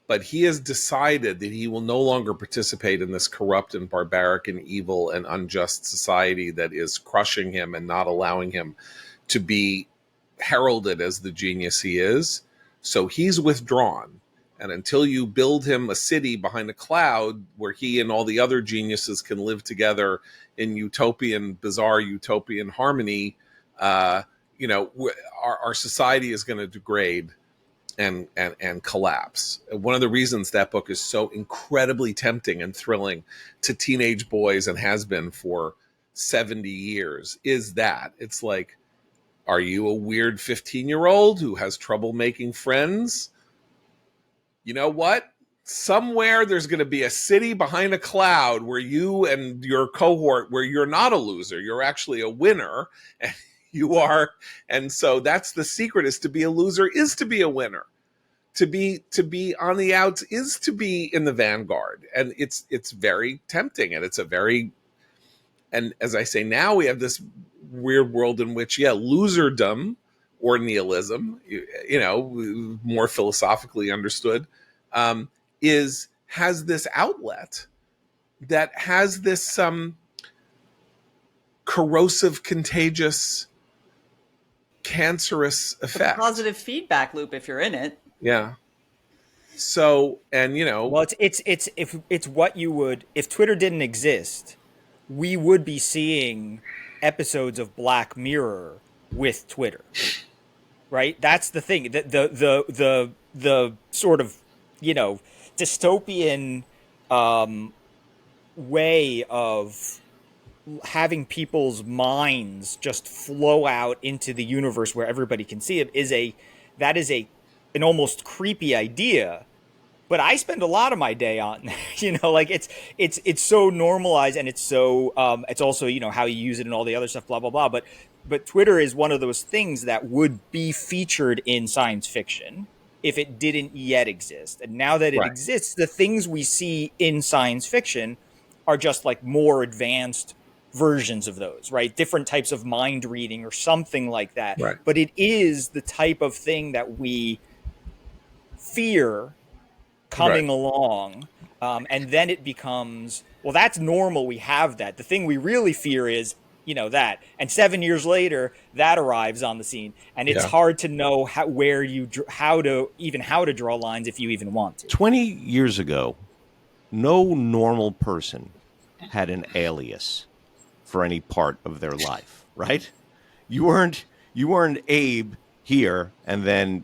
But he has decided that he will no longer participate in this corrupt and barbaric and evil and unjust society that is crushing him and not allowing him to be heralded as the genius he is. So he's withdrawn. And until you build him a city behind a cloud where he and all the other geniuses can live together in bizarre utopian harmony, our society is going to degrade and collapse. One of the reasons that book is so incredibly tempting and thrilling to teenage boys and has been for 70 years is that it's like, are you a weird 15-year-old who has trouble making friends? You know what? Somewhere there's going to be a city behind a cloud where you and your cohort, where you're not a loser, you're actually a winner, and you are. And so that's the secret: is to be a loser is to be a winner. To be on the outs is to be in the vanguard. And it's very tempting, and and as I say, now we have this weird world in which, loserdom or nihilism, more philosophically understood, has this outlet that has this corrosive, contagious, cancerous effect. A positive feedback loop if you're in it. Yeah. So, and well, it's what you would, if Twitter didn't exist, we would be seeing episodes of Black Mirror with Twitter, right? That's the thing. The sort of dystopian way of having people's minds just flow out into the universe where everybody can see it is an almost creepy idea. But I spend a lot of my day on, it's so normalized, and it's so it's also how you use it and all the other stuff, blah blah blah. But Twitter is one of those things that would be featured in science fiction if it didn't yet exist. And now that it exists, the things we see in science fiction are just like more advanced versions of those, right? Different types of mind reading or something like that. Right. But it is the type of thing that we fear coming along, and then it becomes, well, that's normal, we have that. The thing we really fear is that, and 7 years later that arrives on the scene, and it's hard to know how to draw lines if you even want to. 20 years ago, no normal person had an alias for any part of their life, right? You weren't Abe here and then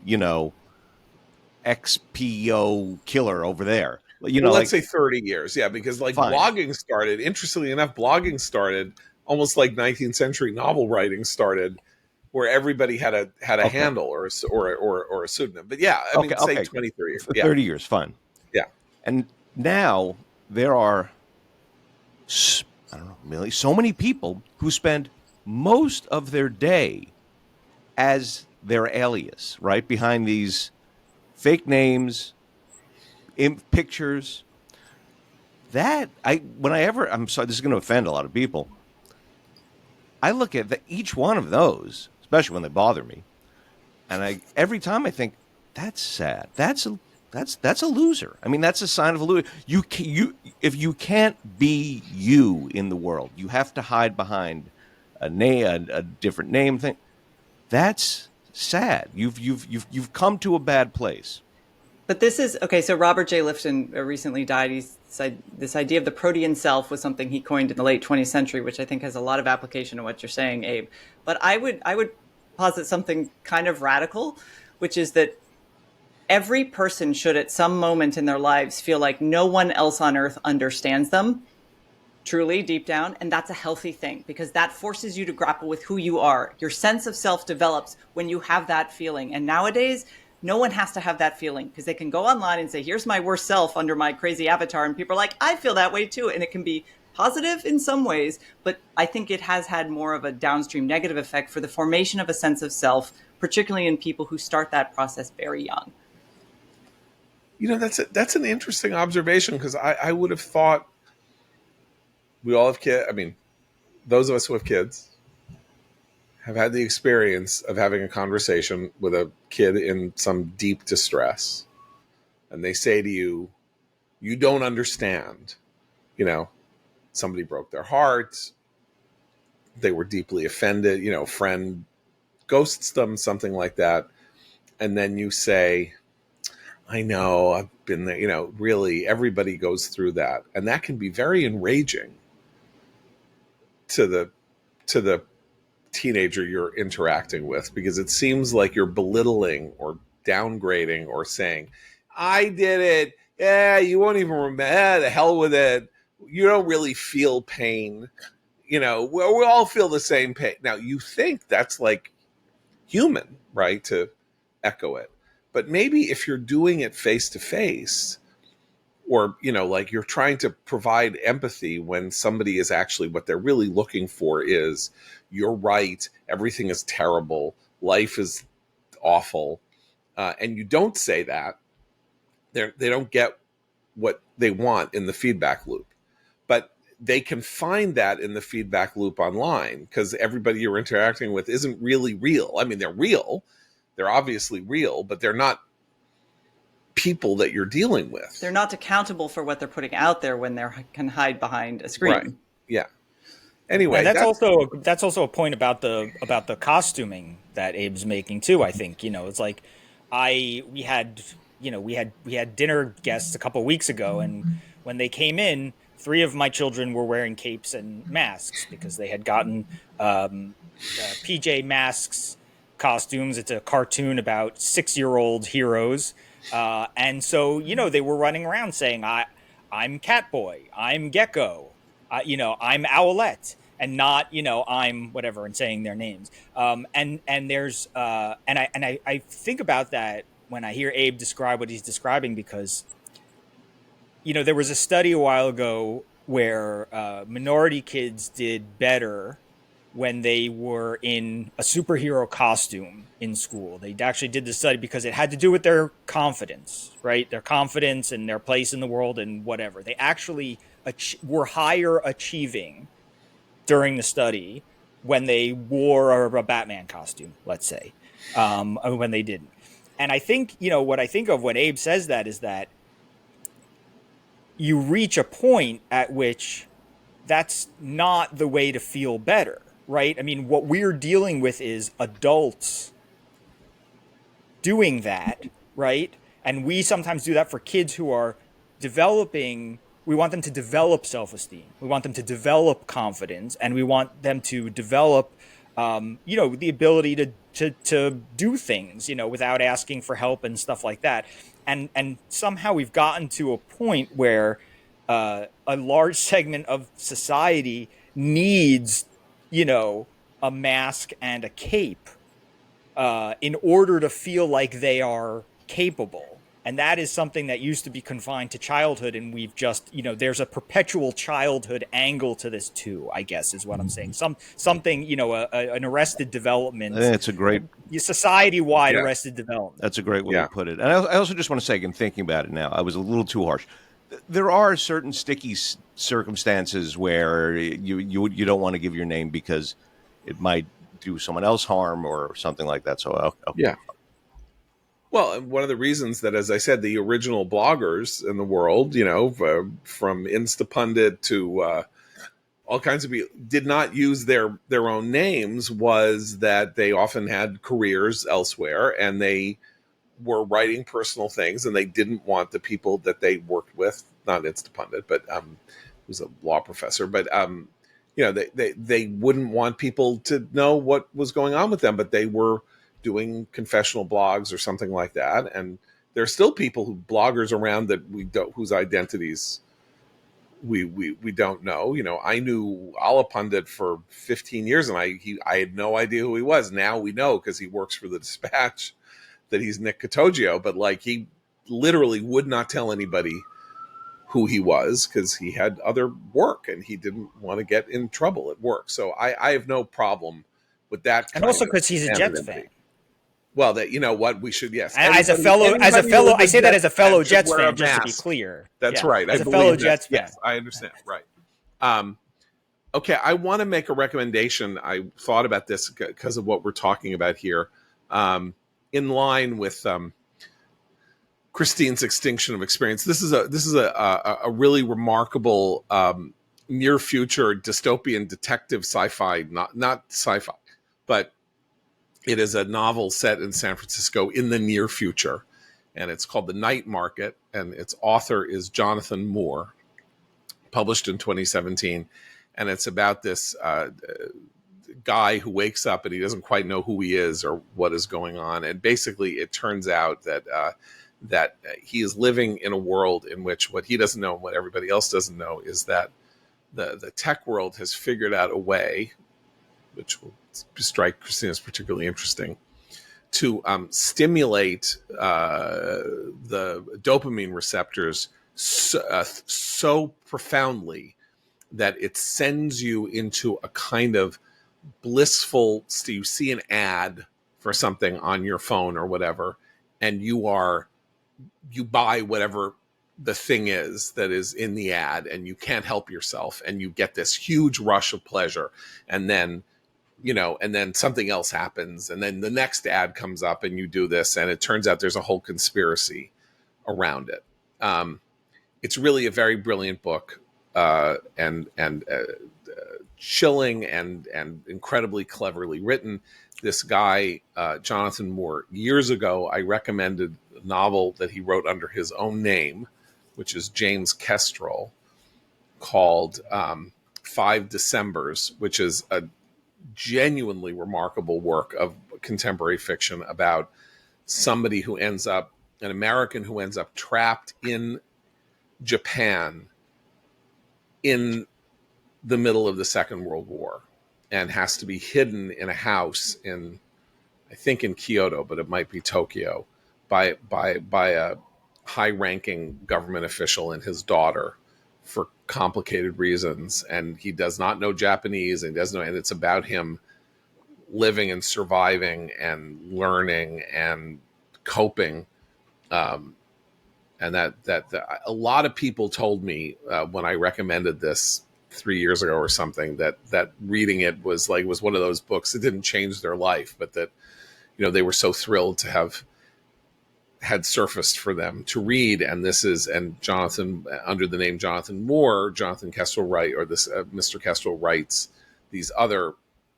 XPO killer over there. Let's say 30 years. Yeah, because blogging started, interestingly enough, almost like 19th century novel writing started, where everybody had a handle or a pseudonym. But say 23 years. 30 years, fine. Yeah. And now there are, I don't know, really so many people who spend most of their day as their alias, right? Behind these fake names, pictures. I'm sorry, this is going to offend a lot of people. I look at each one of those, especially when they bother me, and every time I think, that's sad. That's a loser. I mean, that's a sign of a loser. If you can't be you in the world, you have to hide behind a different name thing. That's sad. You've come to a bad place. But this is okay. So Robert J. Lifton recently died. He said this idea of the protean self was something he coined in the late 20th century, which I think has a lot of application to what you're saying, Abe. But I would posit something kind of radical, which is that every person should at some moment in their lives feel like no one else on earth understands them, truly deep down. And that's a healthy thing, because that forces you to grapple with who you are. Your sense of self develops when you have that feeling. And nowadays, no one has to have that feeling, because they can go online and say, here's my worst self under my crazy avatar. And people are like, I feel that way too. And it can be positive in some ways, but I think it has had more of a downstream negative effect for the formation of a sense of self, particularly in people who start that process very young. That's an interesting observation, because I would have thought we all have kids. I mean, those of us who have kids have had the experience of having a conversation with a kid in some deep distress, and they say to you, you don't understand, you know, somebody broke their heart, they were deeply offended, you know, friend ghosts them, something like that. And then you say, I know, I've been there, you know, really everybody goes through that. And that can be very enraging to the teenager you're interacting with, because it seems like you're belittling or downgrading or saying, I did it. Yeah, you won't even remember. The hell with it. You don't really feel pain. You know, we all feel the same pain. Now, you think that's like human, right, to echo it. But maybe if you're doing it face to face, or, you know, like you're trying to provide empathy when somebody is actually, what they're really looking for is, you're right, everything is terrible, life is awful, and you don't say that, they don't get what they want in the feedback loop. But they can find that in the feedback loop online, because everybody you're interacting with isn't really real. I mean, they're real. They're obviously real, but they're not people that you're dealing with. They're not accountable for what they're putting out there when they can hide behind a screen. Right. Yeah. Anyway, that's also a point about the costuming that Abe's making too. I think, you know, it's like we had dinner guests a couple weeks ago, and when they came in, 3 of my children were wearing capes and masks because they had gotten PJ Masks costumes. It's a cartoon about 6-year-old heroes, and so, you know, they were running around saying, I'm Catboy, I'm Gecko, you know, I'm Owlette, and not, you know, I'm whatever, and saying their names. And there's and I think about that when I hear Abe describe what he's describing, because, you know, there was a study a while ago where minority kids did better when they were in a superhero costume in school. They actually did the study because it had to do with their confidence, right? Their confidence and their place in the world and whatever. They actually were higher achieving during the study when they wore a Batman costume, let's say, when they didn't. And I think, you know, what I think of when Abe says that is that you reach a point at which that's not the way to feel better, right? I mean, what we're dealing with is adults doing that, right? And we sometimes do that for kids who are developing. We want them to develop self-esteem. We want them to develop confidence, and we want them to develop, you know, the ability to do things, you know, without asking for help and stuff like that. And somehow we've gotten to a point where a large segment of society needs, you know, a mask and a cape in order to feel like they are capable. And that is something that used to be confined to childhood, and we've just, you know, there's a perpetual childhood angle to this too, I guess, is what I'm saying. Something, you know, an arrested development. It's a great society-wide arrested development. That's a great way to put it. And I also just want to say, again, thinking about it now, I was a little too harsh. There are certain sticky circumstances where you don't want to give your name because it might do someone else harm or something like that. So yeah. Well, one of the reasons that, as I said, the original bloggers in the world, you know, from Instapundit to all kinds of people, did not use their own names was that they often had careers elsewhere, and they were writing personal things, and they didn't want the people that they worked with, not Instapundit, but was a law professor, but you know, they wouldn't want people to know what was going on with them, but they were doing confessional blogs or something like that. And there are still bloggers around that whose identities we don't know. You know, I knew Alapundit for 15 years, and I had no idea who he was. Now we know, because he works for the Dispatch, that he's Nick Catoggio, but like, he literally would not tell anybody who he was because he had other work and he didn't want to get in trouble at work. So I have no problem with that. And also because he's a Jets fan. Well, that, you know what, we should, yes. As a fellow, I say that as a fellow Jets fan, just to be clear. That's right. As a fellow Jets fan. Yes, I understand. Right. Okay, I want to make a recommendation. I thought about this because of what we're talking about here, in line with Christine's extinction of experience. This is a really remarkable near future dystopian detective sci-fi, not sci-fi, but it is a novel set in San Francisco in the near future, and it's called The Night Market, and its author is Jonathan Moore, published in 2017. And it's about this guy who wakes up and he doesn't quite know who he is or what is going on. And basically, it turns out that he is living in a world in which what he doesn't know and what everybody else doesn't know is that the tech world has figured out a way, which will strike Christine as particularly interesting, to stimulate the dopamine receptors so profoundly that it sends you into a kind of blissful, so you see an ad for something on your phone or whatever, and you buy whatever the thing is that is in the ad, and you can't help yourself, and you get this huge rush of pleasure. And then, and then something else happens, and then the next ad comes up and you do this, and it turns out there's a whole conspiracy around it. It's really a very brilliant book. And chilling and incredibly cleverly written. This guy, Jonathan Moore, years ago, I recommended a novel that he wrote under his own name, which is James Kestrel, called 5 Decembers, which is a genuinely remarkable work of contemporary fiction about somebody who ends up, an American who ends up trapped in Japan in the middle of the Second World War and has to be hidden in a house in, I think in Kyoto, but it might be Tokyo, by a high-ranking government official and his daughter for complicated reasons. And he does not know Japanese, and it's about him living and surviving and learning and coping. And that a lot of people told me when I recommended this 3 years ago or something, that reading it was one of those books that didn't change their life, but that, they were so thrilled to have had surfaced for them to read. And Jonathan, under the name Jonathan Moore, Jonathan Kestrel Mr. Kestrel writes these other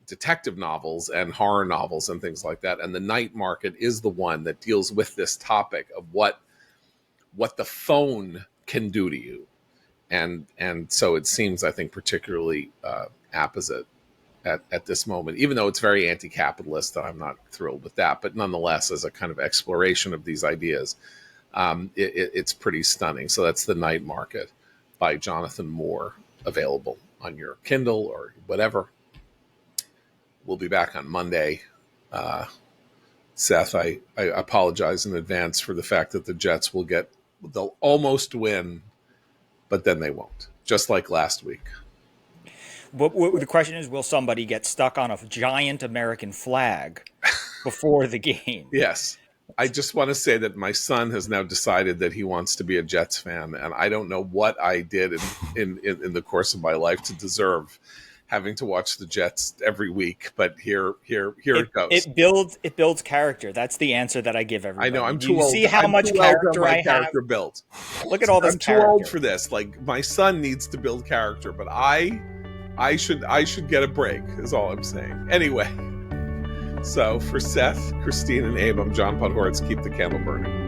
detective novels and horror novels and things like that. And The Night Market is the one that deals with this topic of what the phone can do to you. And so it seems, I think, particularly apposite at this moment, even though it's very anti-capitalist, and I'm not thrilled with that. But nonetheless, as a kind of exploration of these ideas, it's pretty stunning. So that's The Night Market by Jonathan Moore, available on your Kindle or whatever. We'll be back on Monday. Seth, I apologize in advance for the fact that the Jets they'll almost win, but then they won't, just like last week. What the question is, will somebody get stuck on a giant American flag before the game? Yes. I just want to say that my son has now decided that he wants to be a Jets fan, and I don't know what I did in the course of my life to deserve having to watch the Jets every week, but here it goes. It builds character. That's the answer that I give everybody. I know, I'm too old. See how much character I have? Built. Look at all this character. I'm too old for this. Like, my son needs to build character, but I should get a break, is all I'm saying. Anyway, so for Seth, Christine, and Abe, I'm John Podhoretz. Keep the candle burning.